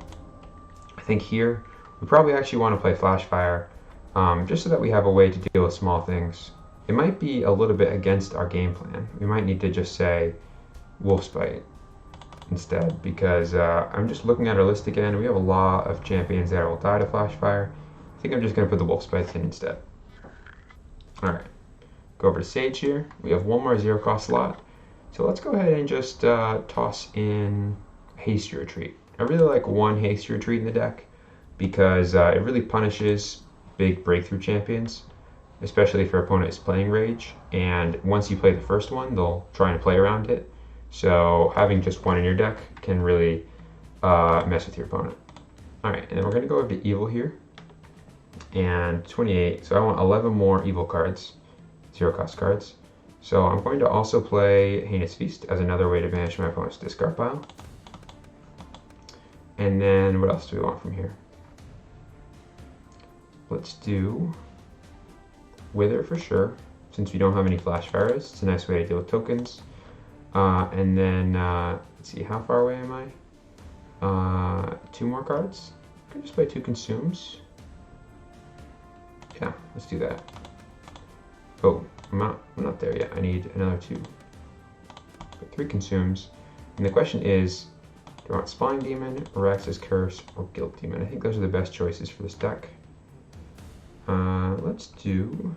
I think here we probably actually want to play Flashfire, just so that we have a way to deal with small things. It might be a little bit against our game plan. We might need to just say Wolfspite instead, because I'm just looking at our list again. We have a lot of champions that will die to Flashfire. I think I'm just going to put the Wolfspites in instead. Alright, go over to Sage here. We have one more 0-cost slot. So let's go ahead and just toss in Hasty Retreat. I really like 1 Hasty Retreat in the deck. because it really punishes big breakthrough champions, especially if your opponent is playing Rage. And once you play the first one, they'll try and play around it. So having just one in your deck can really mess with your opponent. Alright, and then we're going to go over to Evil here. And 28, so I want 11 more Evil cards, 0 cost cards. So I'm going to also play Heinous Feast as another way to banish my opponent's discard pile. And then what else do we want from here? Let's do Wither for sure, since we don't have any Flash Fires. It's a nice way to deal with tokens. And then, let's see, how far away am I? 2 more cards. I can just play 2 Consumes. Yeah, let's do that. Oh, I'm not there yet. I need another 2. But 3 Consumes. And the question is, do I want Spawning Demon, Arax's Curse, or Guilt Demon? I think those are the best choices for this deck. Let's do...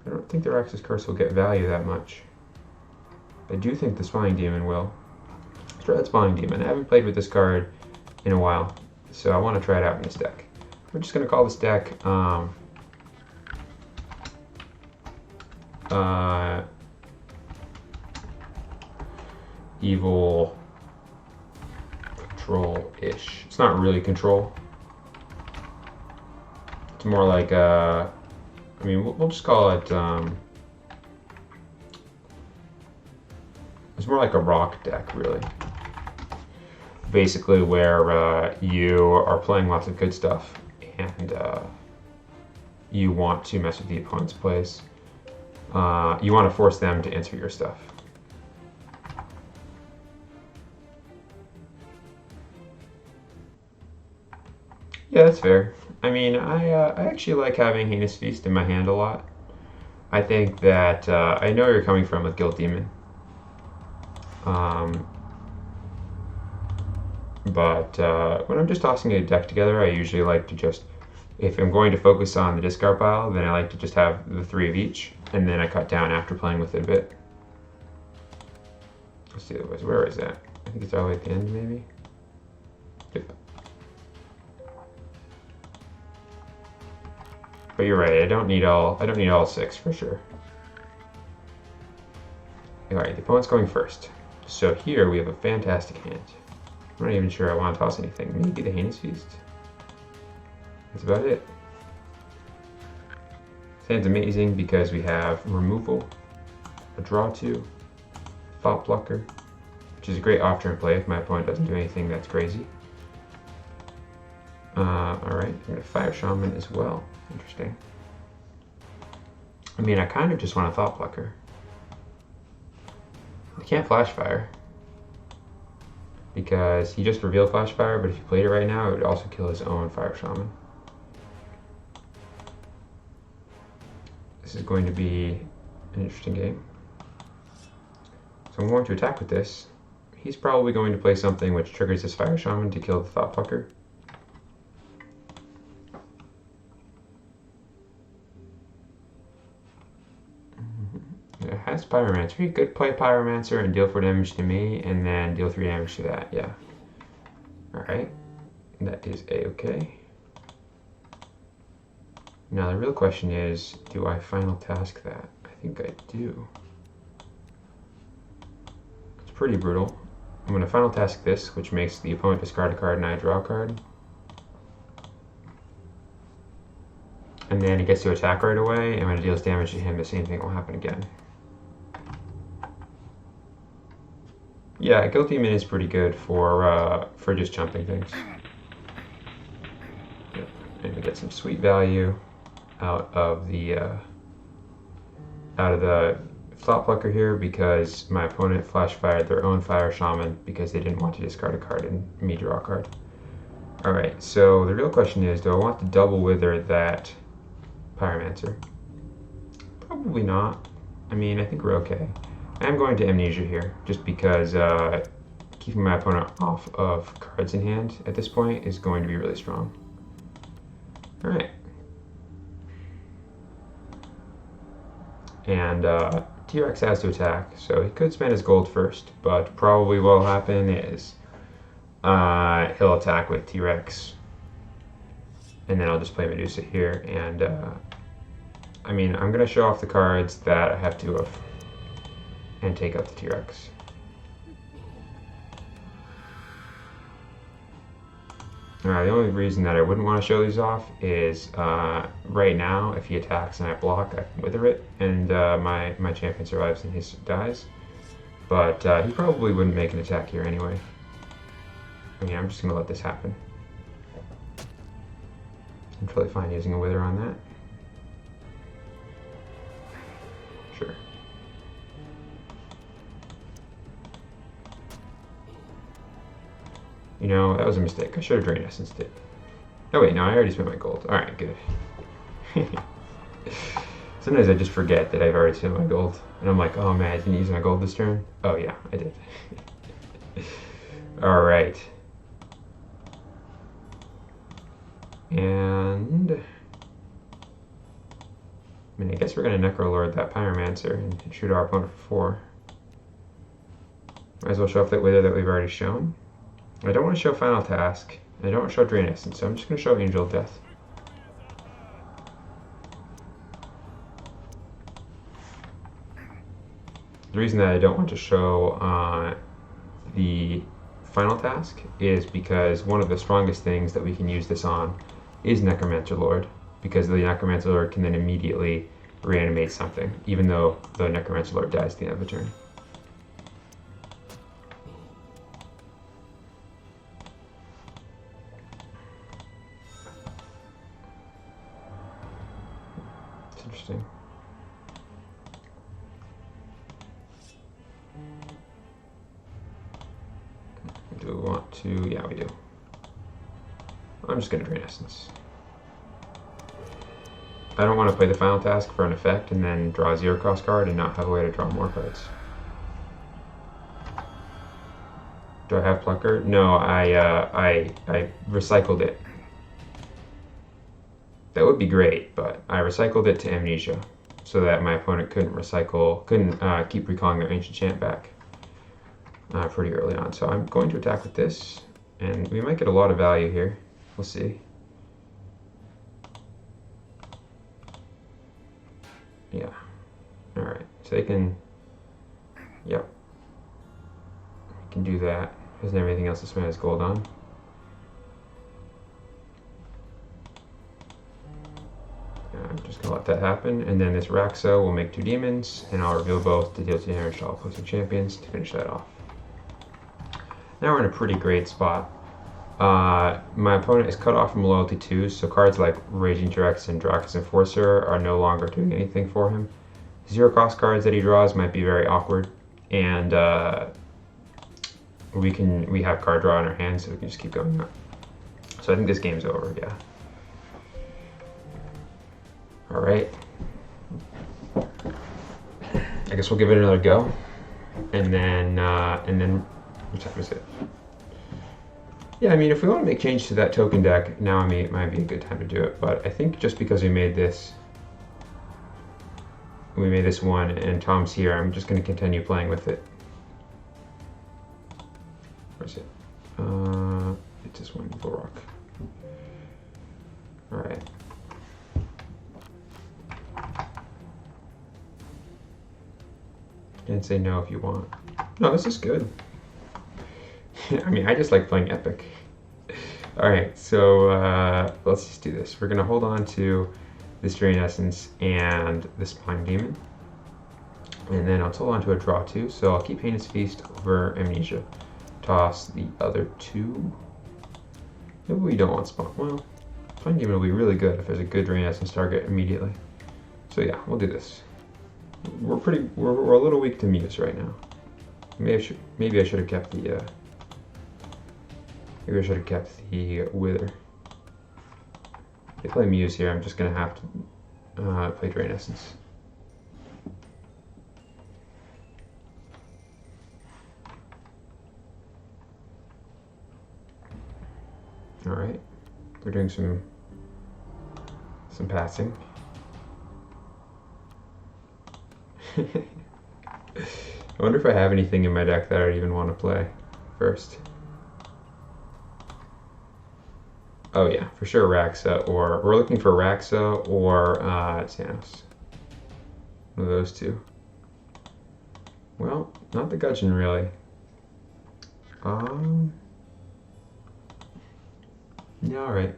I don't think the Arax's Curse will get value that much. I do think the Spawning Demon will. Let's try that Spawning Demon. I haven't played with this card in a while, so I want to try it out in this deck. We're just going to call this deck Evil Control-ish. It's not really control. It's more like I mean, we'll just call it, it's more like a rock deck, really. Basically where you are playing lots of good stuff and you want to mess with the opponent's plays. You want to force them to answer your stuff. Yeah, that's fair. I mean, I actually like having Heinous Feast in my hand a lot. I think that I know where you're coming from with Guilt Demon. But when I'm just tossing a deck together, I usually like to just, if I'm going to focus on the discard pile, then I like to just have the 3 of each, and then I cut down after playing with it a bit. Let's see, where is that? I think it's all the way at the end, maybe? Yep. But you're right, I don't need all 6 for sure. Alright, the opponent's going first. So here we have a fantastic hand. I'm not even sure I want to toss anything. Maybe the Heinous Feast. That's about it. This hand's amazing because we have removal, a draw 2, Thought Plucker, which is a great off-turn play if my opponent doesn't do anything that's crazy. Alright, I'm going to Fire Shaman as well. Interesting. I mean, I kind of just want a Thought Plucker. I can't Flash Fire because he just revealed Flash Fire, but if he played it right now, it would also kill his own Fire Shaman. This is going to be an interesting game. So I'm going to attack with this. He's probably going to play something which triggers his Fire Shaman to kill the Thought Plucker. It has Pyromancer. He could play Pyromancer and deal 4 damage to me, and then deal 3 damage to that, yeah. Alright, that is a-okay. Now the real question is, do I final task that? I think I do. It's pretty brutal. I'm going to final task this, which makes the opponent discard a card and I draw a card. And then he gets to attack right away, and when it deals damage to him, the same thing will happen again. Yeah, Guilt Demon is pretty good for just jumping things. Yep. And we get some sweet value out of the Thought Plucker here because my opponent flash fired their own Fire Shaman because they didn't want to discard a card and me draw a card. Alright, so the real question is, do I want to double Wither that Pyromancer? Probably not. I mean, I think we're okay. I'm going to Amnesia here, just because keeping my opponent off of cards in hand at this point is going to be really strong. Alright. And T-Rex has to attack, so he could spend his gold first, but probably what will happen is he'll attack with T-Rex. And then I'll just play Medusa here. And, I mean, I'm going to show off the cards that I have 2 of. And take out the T-Rex. The only reason that I wouldn't want to show these off is right now, if he attacks and I block, I can wither it, and my champion survives and his dies. But he probably wouldn't make an attack here anyway. I mean, I'm just going to let this happen. I'm totally fine using a wither on that. Sure. You know, that was a mistake. I should have Drain Essence it. Oh wait, no, I already spent my gold. Alright, good. Sometimes I just forget that I've already spent my gold. And I'm like, oh man, I didn't use my gold this turn? Oh yeah, I did. Alright. And... I mean, I guess we're going to Necrolord that Pyromancer and shoot our opponent for 4. Might as well show off that Wither that we've already shown. I don't want to show Final Task, and I don't want to show Drain Essence, so I'm just going to show Angel of Death. The reason that I don't want to show the Final Task is because one of the strongest things that we can use this on is Necromancer Lord, because the Necromancer Lord can then immediately reanimate something, even though the Necromancer Lord dies at the end of the turn. Interesting. Do we want to? Yeah, we do. I'm just going to Drain Essence. I don't want to play the Final Task for an effect and then draw a 0-cost card and not have a way to draw more cards. Do I have Plucker? No, I recycled it. That would be great, but I recycled it to Amnesia so that my opponent couldn't keep recalling their Ancient Chant back pretty early on. So I'm going to attack with this, and we might get a lot of value here. We'll see. Yeah. Alright, so they can... Yep. Can do that. Doesn't have anything else to spend his gold on. I'm just gonna let that happen, and then this Raxo will make 2 demons, and I'll reveal both to deal 2 damage to all opposing champions to finish that off. Now we're in a pretty great spot. My opponent is cut off from Loyalty 2, so cards like Raging T-Rex and Drakus Enforcer are no longer doing anything for him. 0-cost cards that he draws might be very awkward, and we have card draw in our hands, so we can just keep going up. So I think this game's over, yeah. Alright. I guess we'll give it another go. And then what time is it? Yeah, I mean, if we want to make change to that token deck, now it might be a good time to do it. But I think just because we made this one and Tom's here, I'm just going to continue playing with it. Where's it? It's this one, Evil Rock. Alright. And say no if you want. No, this is good. I mean, I just like playing Epic. Alright, so let's just do this. We're going to hold on to this Drain Essence and this Blind Demon. And then I'll hold on to a draw 2, so I'll keep Heinous Feast over Amnesia. Toss the other 2. Maybe we don't want Spawn. Well, Blind Demon will be really good if there's a good Drain Essence target immediately. So yeah, we'll do this. We're a little weak to Muse right now. Maybe I should have kept the Wither. If they play Muse here, I'm just gonna have to play Drain Essence. All right, we're doing some passing. I wonder if I have anything in my deck that I even want to play first. Oh yeah, for sure Raxa, or we're looking for Raxa or Xanos. One of those two. Well, not the Gudgeon really. Yeah, alright.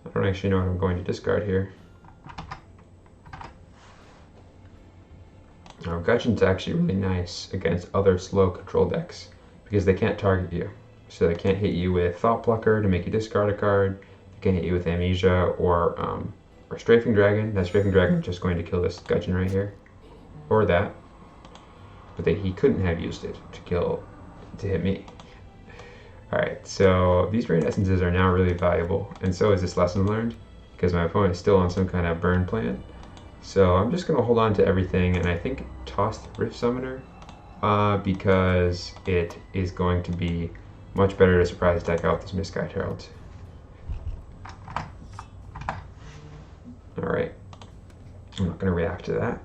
I don't actually know what I'm going to discard here. Now, Gudgeon's actually really nice against other slow control decks because they can't target you. So they can't hit you with Thought Plucker to make you discard a card. They can't hit you with Amnesia or Strafing Dragon. That Strafing Dragon is just going to kill this Gudgeon right here. Or that. But he couldn't have used it to hit me. Alright, so these Drain Essences are now really valuable, and so is this Lesson Learned, because my opponent is still on some kind of burn plan. So I'm just going to hold on to everything, and I think toss the Rift Summoner, because it is going to be much better to surprise deck out this Misguided Herald. Alright, I'm not going to react to that.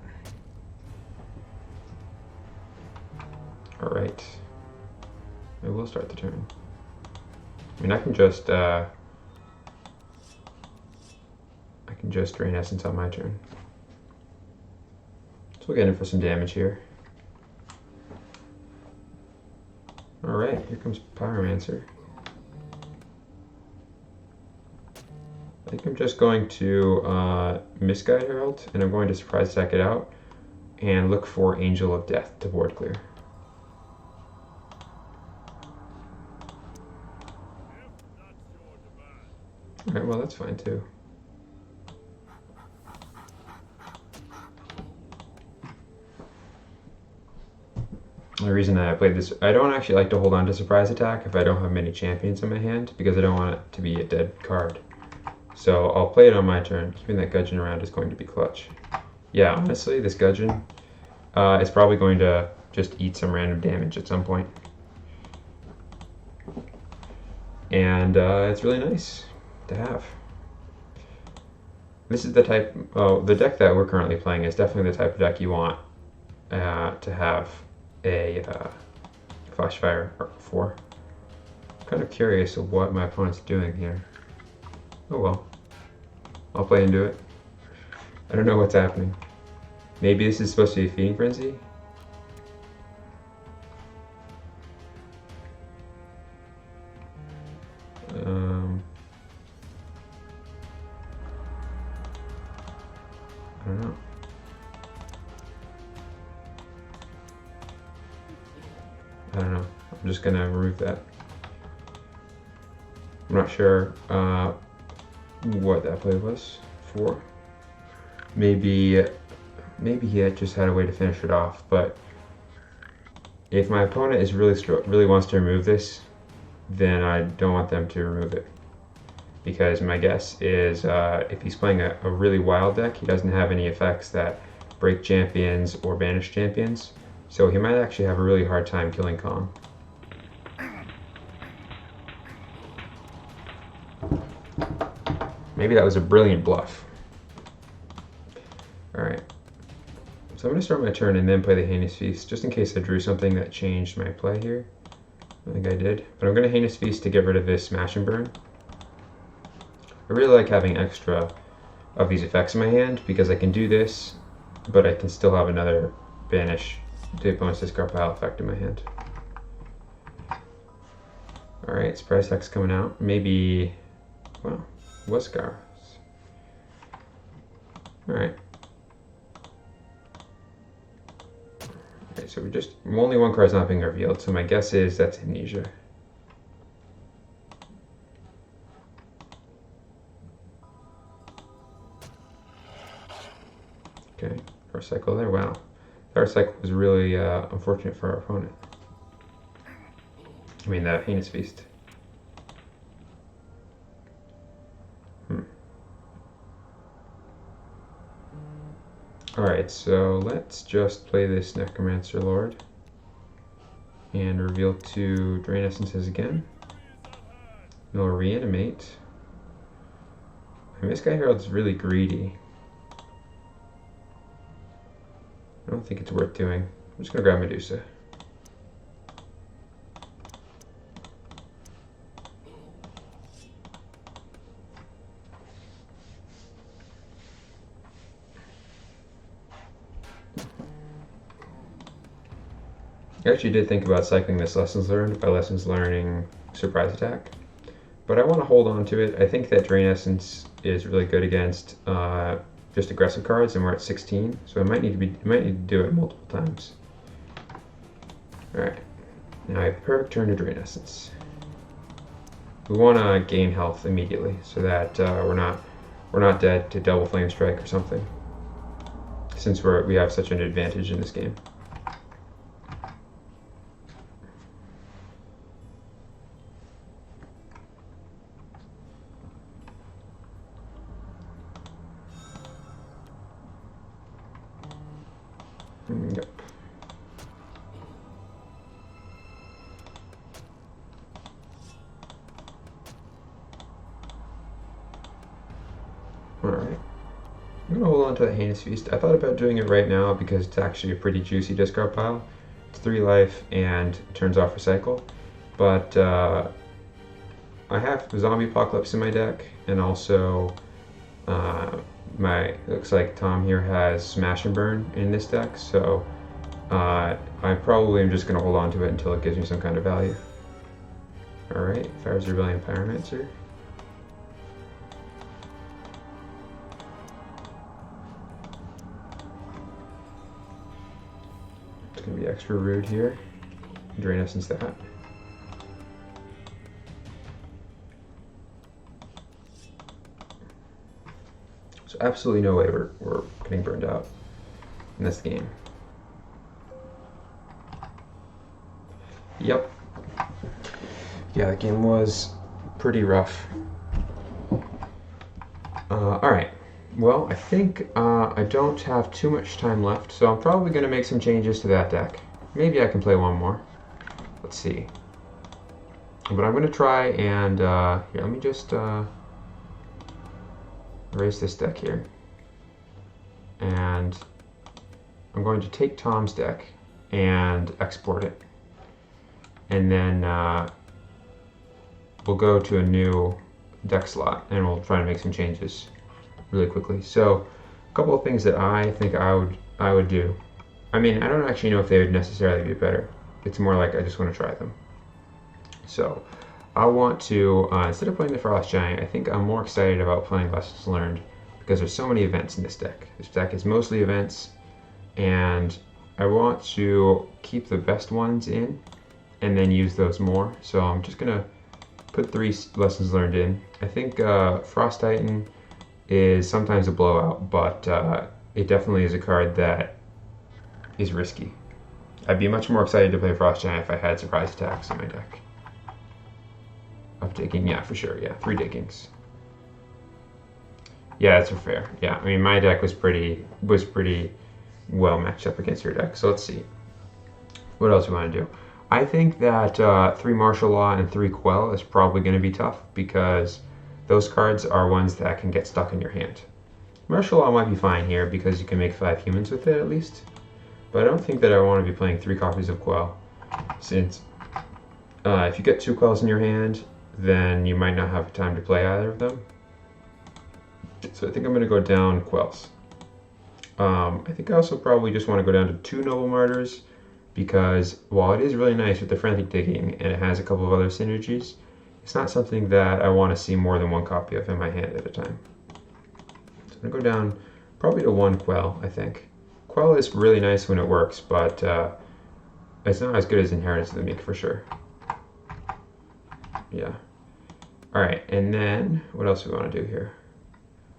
Alright, I will start the turn. I mean, I can just Drain Essence on my turn. So we'll get in for some damage here. Alright, here comes Pyromancer. I think I'm just going to Misguided Herald, and I'm going to surprise attack it out and look for Angel of Death to board clear. Alright, well that's fine too. The reason that I played this, I don't actually like to hold on to surprise attack if I don't have many champions in my hand, because I don't want it to be a dead card. So I'll play it on my turn. Keeping that Gudgeon around is going to be clutch. Yeah, honestly, this Gudgeon is probably going to just eat some random damage at some point. And it's really nice to have. This is the type, the deck that we're currently playing is definitely the type of deck you want to have a Flashfire for. I'm kind of curious of what my opponent's doing here. Oh well, I'll play into it. I don't know what's happening. Maybe this is supposed to be a Feeding Frenzy? I don't know. I don't know. I'm just gonna remove that. I'm not sure what that play was for. Maybe he had just had a way to finish it off, but if my opponent is really wants to remove this, then I don't want them to remove it. Because my guess is if he's playing a really wild deck, he doesn't have any effects that break champions or banish champions, so he might actually have a really hard time killing Kong. Maybe that was a brilliant bluff. Alright, so I'm going to start my turn and then play the Heinous Feast, just in case I drew something that changed my play here. I think I did, but I'm going to Heinous Feast to get rid of this Smash and Burn. I really like having extra of these effects in my hand because I can do this, but I can still have another banish the opponent's discard pile effect in my hand. Alright, surprise attack's coming out. Maybe, well, Huascar's. Alright. Okay, so only one card's not being revealed, so my guess is that's Amnesia. Okay, first cycle there, wow. Third cycle was really unfortunate for our opponent. I mean, the Heinous Feast. Alright, so let's just play this Necromancer Lord and reveal 2 Drain Essences again. We'll reanimate. My Misguided Herald's really greedy. I don't think it's worth doing. I'm just gonna grab Medusa. I actually did think about cycling this Lessons Learned by Lessons Learning Surprise Attack, but I want to hold on to it. I think that Drain Essence is really good against just aggressive cards, and we're at 16, so I might need to do it multiple times. All right, now I have a perfect turn to Drain Essence. We want to gain health immediately so that we're not dead to Double Flame Strike or something, since we have such an advantage in this game. Yep. Alright. I'm going to hold on to that Heinous Feast. I thought about doing it right now because it's actually a pretty juicy discard pile. It's 3 life and it turns off Recycle. But I have Zombie Apocalypse in my deck, and also looks like Tom here has Smash and Burn in this deck, so I probably am just going to hold on to it until it gives me some kind of value. Alright, Fire's Rebellion Pyromancer. It's going to be extra rude here. Drain Essence that. So absolutely no way we're getting burned out in this game. Yep. Yeah, the game was pretty rough. Alright. Well, I think I don't have too much time left, so I'm probably going to make some changes to that deck. Maybe I can play one more. Let's see. But I'm going to try and... here, let me just... erase this deck here, and I'm going to take Tom's deck and export it, and then we'll go to a new deck slot and we'll try to make some changes really quickly. So a couple of things that I think I would do. I mean, I don't actually know if they would necessarily be better. It's more like I just want to try them. So I want to, instead of playing the Frost Giant, I think I'm more excited about playing Lessons Learned because there's so many events in this deck. This deck is mostly events, and I want to keep the best ones in and then use those more. So I'm just going to put 3 Lessons Learned in. I think Frost Titan is sometimes a blowout, but it definitely is a card that is risky. I'd be much more excited to play Frost Giant if I had Surprise Attacks in my deck. Of digging, yeah, for sure, yeah, 3 diggings. Yeah, that's fair. Yeah, I mean, my deck was pretty well matched up against your deck. So let's see. What else we want to do? I think that 3 Martial Law and 3 Quell is probably going to be tough because those cards are ones that can get stuck in your hand. Martial Law might be fine here because you can make 5 humans with it at least. But I don't think that I want to be playing 3 copies of Quell, since if you get 2 Quells in your hand, then you might not have time to play either of them. So I think I'm going to go down Quells. I think I also probably just want to go down to 2 Noble Martyrs, because while it is really nice with the Frantic Digging and it has a couple of other synergies, it's not something that I want to see more than 1 copy of in my hand at a time. So I'm going to go down probably to 1 Quell, I think. Quell is really nice when it works, but it's not as good as Inheritance of the Meek for sure. Yeah. Alright, and then what else do we want to do here?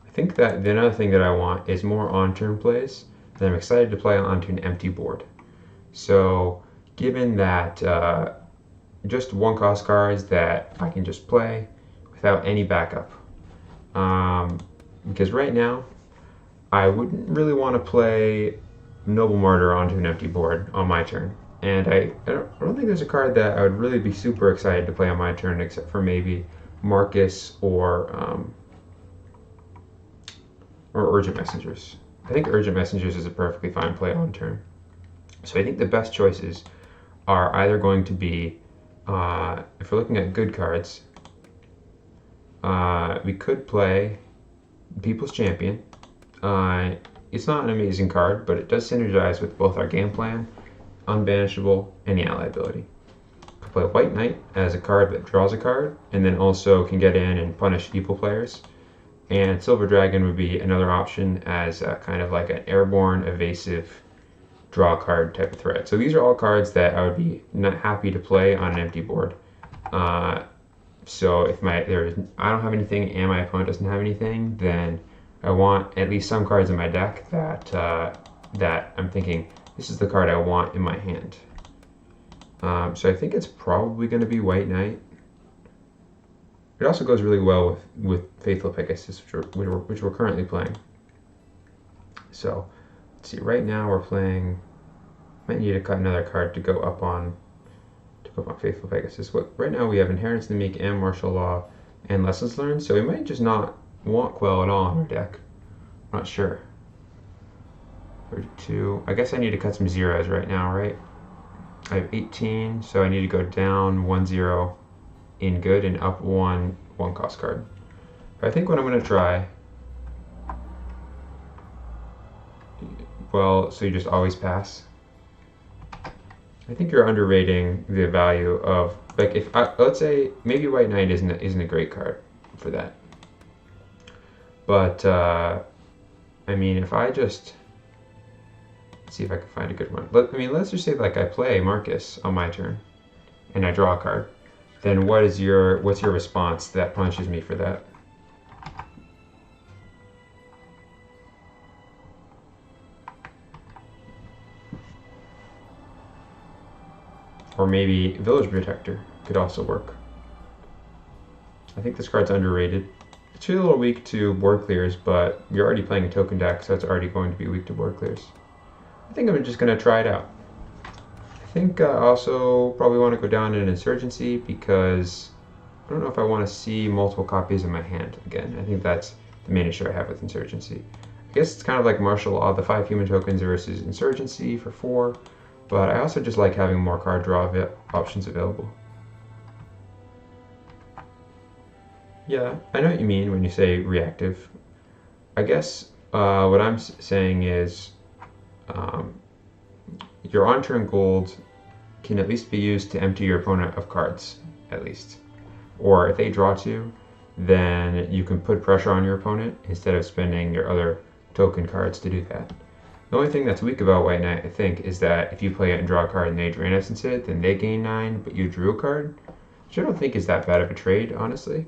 I think that the another thing that I want is more on-turn plays, and I'm excited to play onto an empty board. So given that just 1-cost cards that I can just play without any backup. Because right now, I wouldn't really want to play Noble Martyr onto an empty board on my turn. And I don't think there's a card that I would really be super excited to play on my turn, except for maybe Marcus or Urgent Messengers. I think Urgent Messengers is a perfectly fine play on turn. So I think the best choices are either going to be, if we're looking at good cards, we could play People's Champion. It's not an amazing card, but it does synergize with both our game plan, Unbanishable, and the ally ability. Could play White Knight as a card that draws a card, and then also can get in and punish evil players. And Silver Dragon would be another option as kind of like an airborne, evasive, draw card type of threat. So these are all cards that I would be not happy to play on an empty board. So if I don't have anything and my opponent doesn't have anything, then I want at least some cards in my deck that that I'm thinking this is the card I want in my hand. So I think it's probably going to be White Knight. It also goes really well with Faithful Pegasus, which we're currently playing. So let's see. Right now we're playing. Might need to cut another card to go up on Faithful Pegasus. Right now we have Inheritance of the Meek and Martial Law and Lessons Learned. So we might just not want Quell at all in our deck. I'm not sure. 32. I guess I need to cut some zeros right now, right? I have 18, so I need to go down 1 0 in good and up one cost card. But I think what I'm going to try. Well, so you just always pass. I think you're underrating the value of, like, if let's say maybe White Knight isn't a great card for that. But I mean, if I just see if I can find a good one. Let's just say like I play Marcus on my turn, and I draw a card. Then what's your response that punishes me for that? Or maybe Village Protector could also work. I think this card's underrated. It's a little weak to board clears, but you're already playing a token deck, so it's already going to be weak to board clears. I think I'm just going to try it out. I think I also probably want to go down in Insurgency because I don't know if I want to see multiple copies in my hand again. I think that's the main issue I have with Insurgency. I guess it's kind of like Martial Law, the 5 human tokens versus Insurgency for 4. But I also just like having more card draw options available. Yeah, I know what you mean when you say reactive. I guess what I'm saying is your on-turn gold can at least be used to empty your opponent of cards, at least. Or if they draw 2, then you can put pressure on your opponent instead of spending your other token cards to do that. The only thing that's weak about White Knight, I think, is that if you play it and draw a card and they drain essence it, then they gain 9, but you drew a card, which I don't think is that bad of a trade, honestly.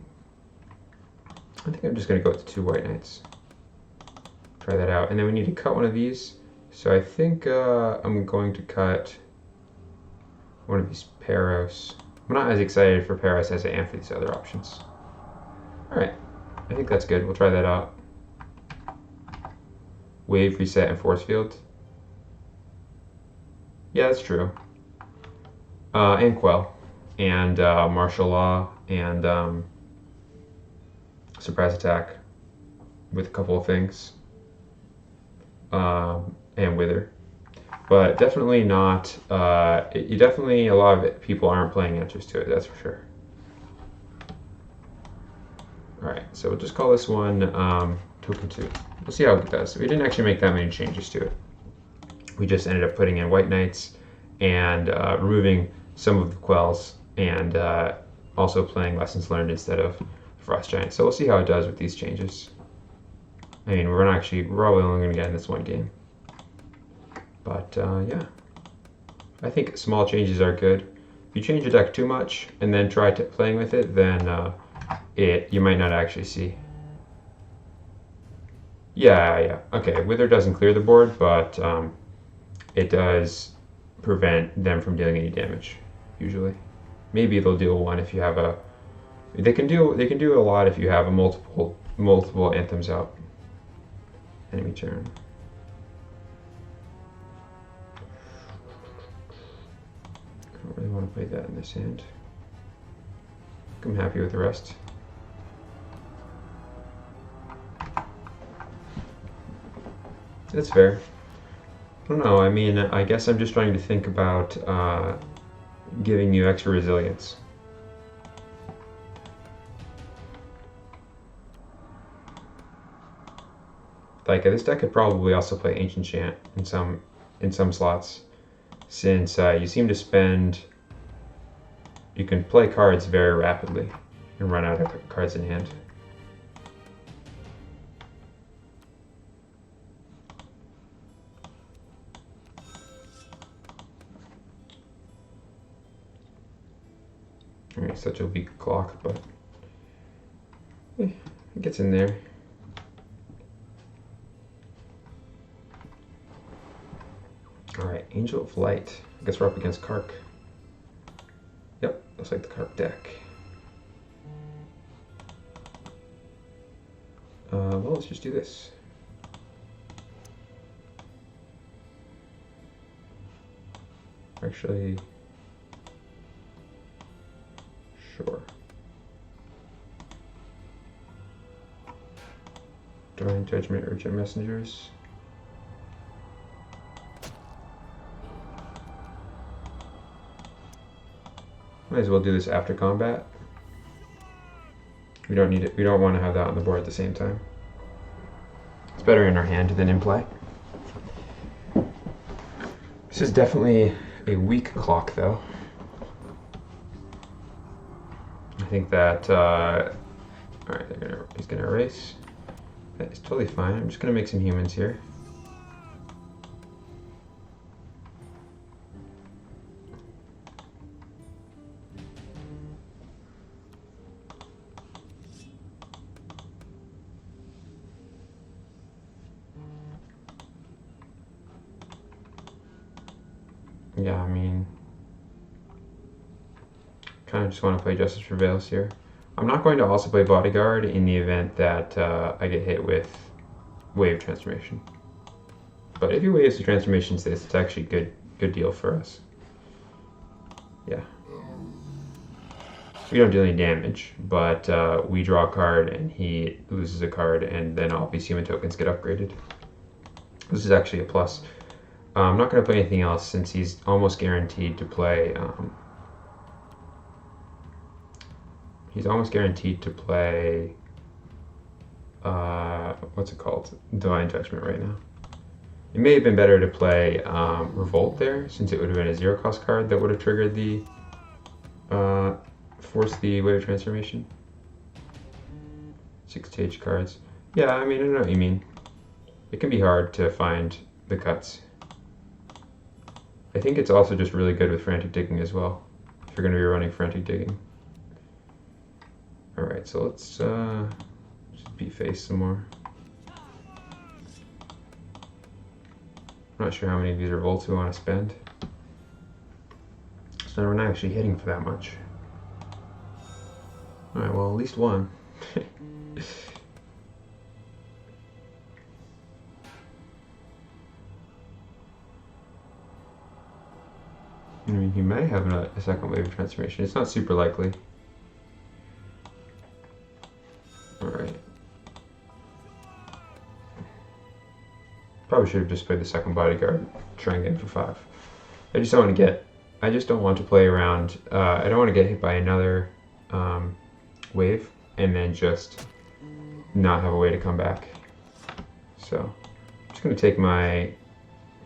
I think I'm just going to go with the 2 White Knights. Try that out. And then we need to cut one of these. So I think I'm going to cut one of these Peros. I'm not as excited for Peros as I am for these other options. Alright, I think that's good. We'll try that out. Wave, Reset, and Force Field. Yeah, that's true. And Quell. And Martial Law. And Surprise Attack. With a couple of things. And Wither. But definitely not... you definitely, a lot of people aren't playing answers to it, that's for sure. Alright, so we'll just call this one Token 2. We'll see how it does. We didn't actually make that many changes to it. We just ended up putting in White Knights and removing some of the Quells and also playing Lessons Learned instead of Frost Giant. So we'll see how it does with these changes. I mean, we're probably only going to get in this one game. But yeah, I think small changes are good. If you change your deck too much and then try playing with it, then you might not actually see. Yeah. Okay, Wither doesn't clear the board, but it does prevent them from dealing any damage, usually. Maybe they'll deal 1 if you have a... They can do a lot if you have a multiple anthems out. Enemy turn. I don't really want to play that in this hand. I'm happy with the rest. That's fair. I don't know. I mean, I guess I'm just trying to think about giving you extra resilience. Like this deck could probably also play Ancient Chant in some slots, since you seem to spend. You can play cards very rapidly and run out of cards in hand. Alright, such a weak clock, but it gets in there. Alright, Angel of Light. I guess we're up against Kark. Yep, looks like the Kark deck. Well, let's just do this. Actually, sure. Divine Judgment, Urgent Messengers. Might as well do this after combat. We don't need it. We don't want to have that on the board at the same time. It's better in our hand than in play. This is definitely a weak clock, though. I think that. All right, he's gonna erase. That is totally fine. I'm just gonna make some humans here. Yeah, I mean, kind of just want to play Justice Prevails here. I'm not going to also play Bodyguard in the event that I get hit with Wave Transformation. But if he waves the transformations, this it's actually good deal for us. Yeah. We don't do any damage, but we draw a card and he loses a card, and then all these human tokens get upgraded. This is actually a plus. I'm not going to play anything else since he's almost guaranteed to play. He's almost guaranteed to play. What's it called? Divine Judgment right now. It may have been better to play Revolt there, since it would have been a 0-cost card that would have triggered the forced the Wave Transformation. 6 stage cards. Yeah, I mean, I know what you mean. It can be hard to find the cuts. I think it's also just really good with Frantic Digging as well, if you're going to be running Frantic Digging. Alright, so let's just beat face some more. I'm not sure how many of these revolts we want to spend. So we're not actually hitting for that much. Alright, well, at least one. I mean, he may have a second wave of transformation. It's not super likely. Alright. Probably should have just played the second bodyguard, try and get him for 5. I just don't want to get. I just don't want to play around. I don't want to get hit by another wave and then just not have a way to come back. So I'm just going to take my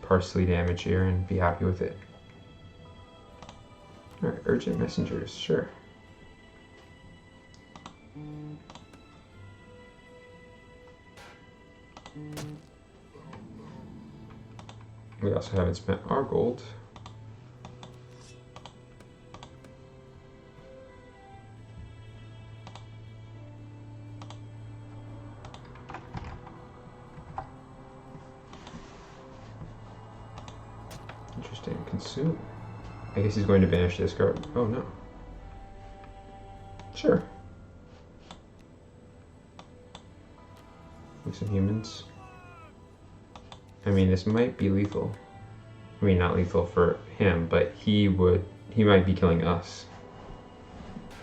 parsley damage here and be happy with it. Alright, Urgent Messengers, sure. We also haven't spent our gold. Interesting, consume. I guess he's going to banish this card. Oh no. Sure. Make some humans. I mean, this might be lethal. I mean, not lethal for him, but he might be killing us.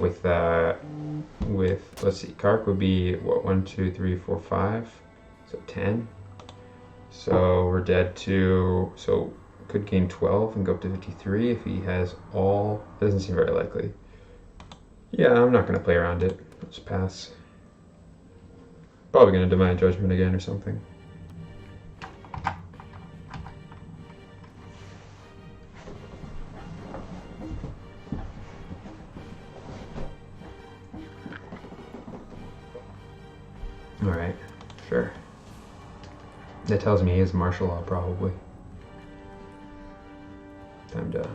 With, let's see, Kark would be, what, 1, 2, 3, 4, 5? So 10. So we're dead to, so could gain 12 and go up to 53 if he has all, doesn't seem very likely. Yeah, I'm not going to play around it. Let's pass. Probably going to demand judgment again or something. Alright, sure. That tells me he has martial law, probably. Time to...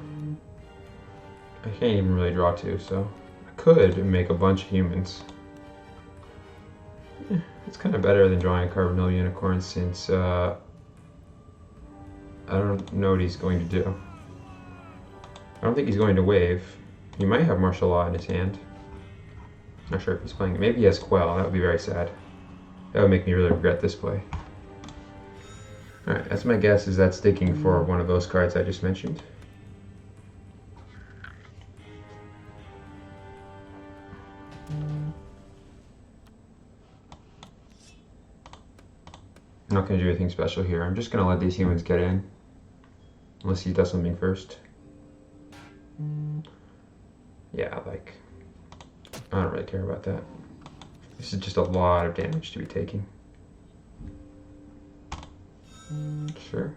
I can't even really draw two, so... I could make a bunch of humans. It's kind of better than drawing a Carbonell Unicorn since, I don't know what he's going to do. I don't think he's going to wave. He might have martial law in his hand. Not sure if he's playing it. Maybe he has Quell. That would be very sad. That would make me really regret this play. Alright, that's my guess, is that's sticking for one of those cards I just mentioned. I'm not going to do anything special here. I'm just going to let these humans get in. Unless he does something first. Yeah, like... I don't really care about that. This is just a lot of damage to be taking. Sure.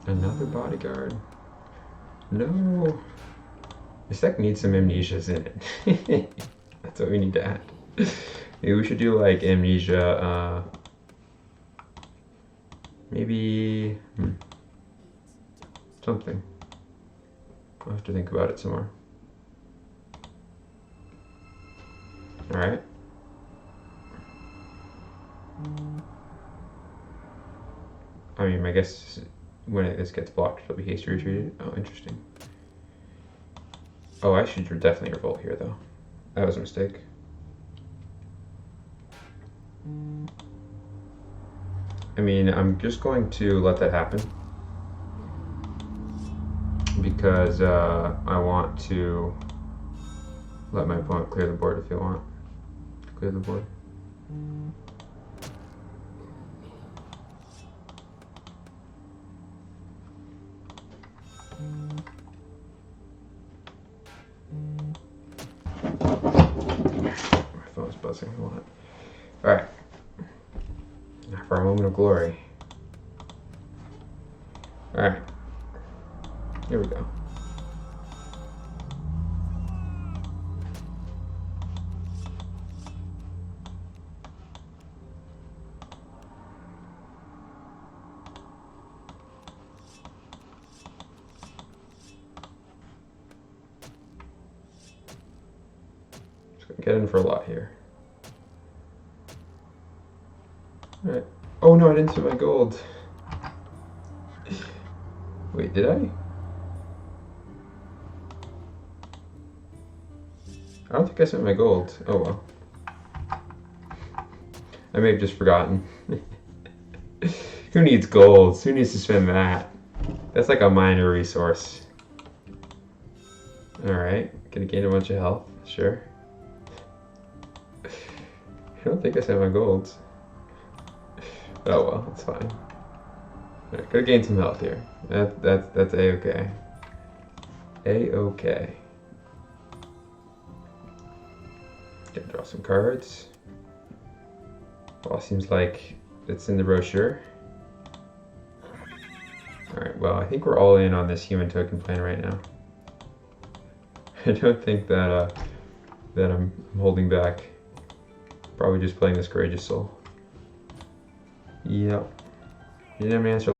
Another bodyguard. No. This deck needs some amnesias in it. That's what we need to add. Maybe we should do like amnesia, maybe something. I'll have to think about it some more. Alright. I mean, I guess when this gets blocked, it'll be hasty retreated. Oh, interesting. Oh, I should definitely revolt here, though. That was a mistake. I mean, I'm just going to let that happen. Because I want to let my opponent clear the board if they want to clear the board. My phone's buzzing a lot. Alright. Now for a moment of glory. Alright. Here we go. Get in for a lot here. Alright. Oh no, I didn't see my gold. Wait, did I? I don't think I sent my gold. Oh well. I may have just forgotten. Who needs gold? Who needs to spend that? That's like a minor resource. Alright, gonna gain a bunch of health, sure. I don't think I sent my golds. Oh well, that's fine. Alright, gotta gain some health here. That's A-okay. A-okay. Gotta draw some cards. Well, seems like it's in the brochure. Alright, well, I think we're all in on this human token plan right now. I don't think that that I'm holding back. Probably just playing this Courageous Soul. Yep. You didn't have an answer.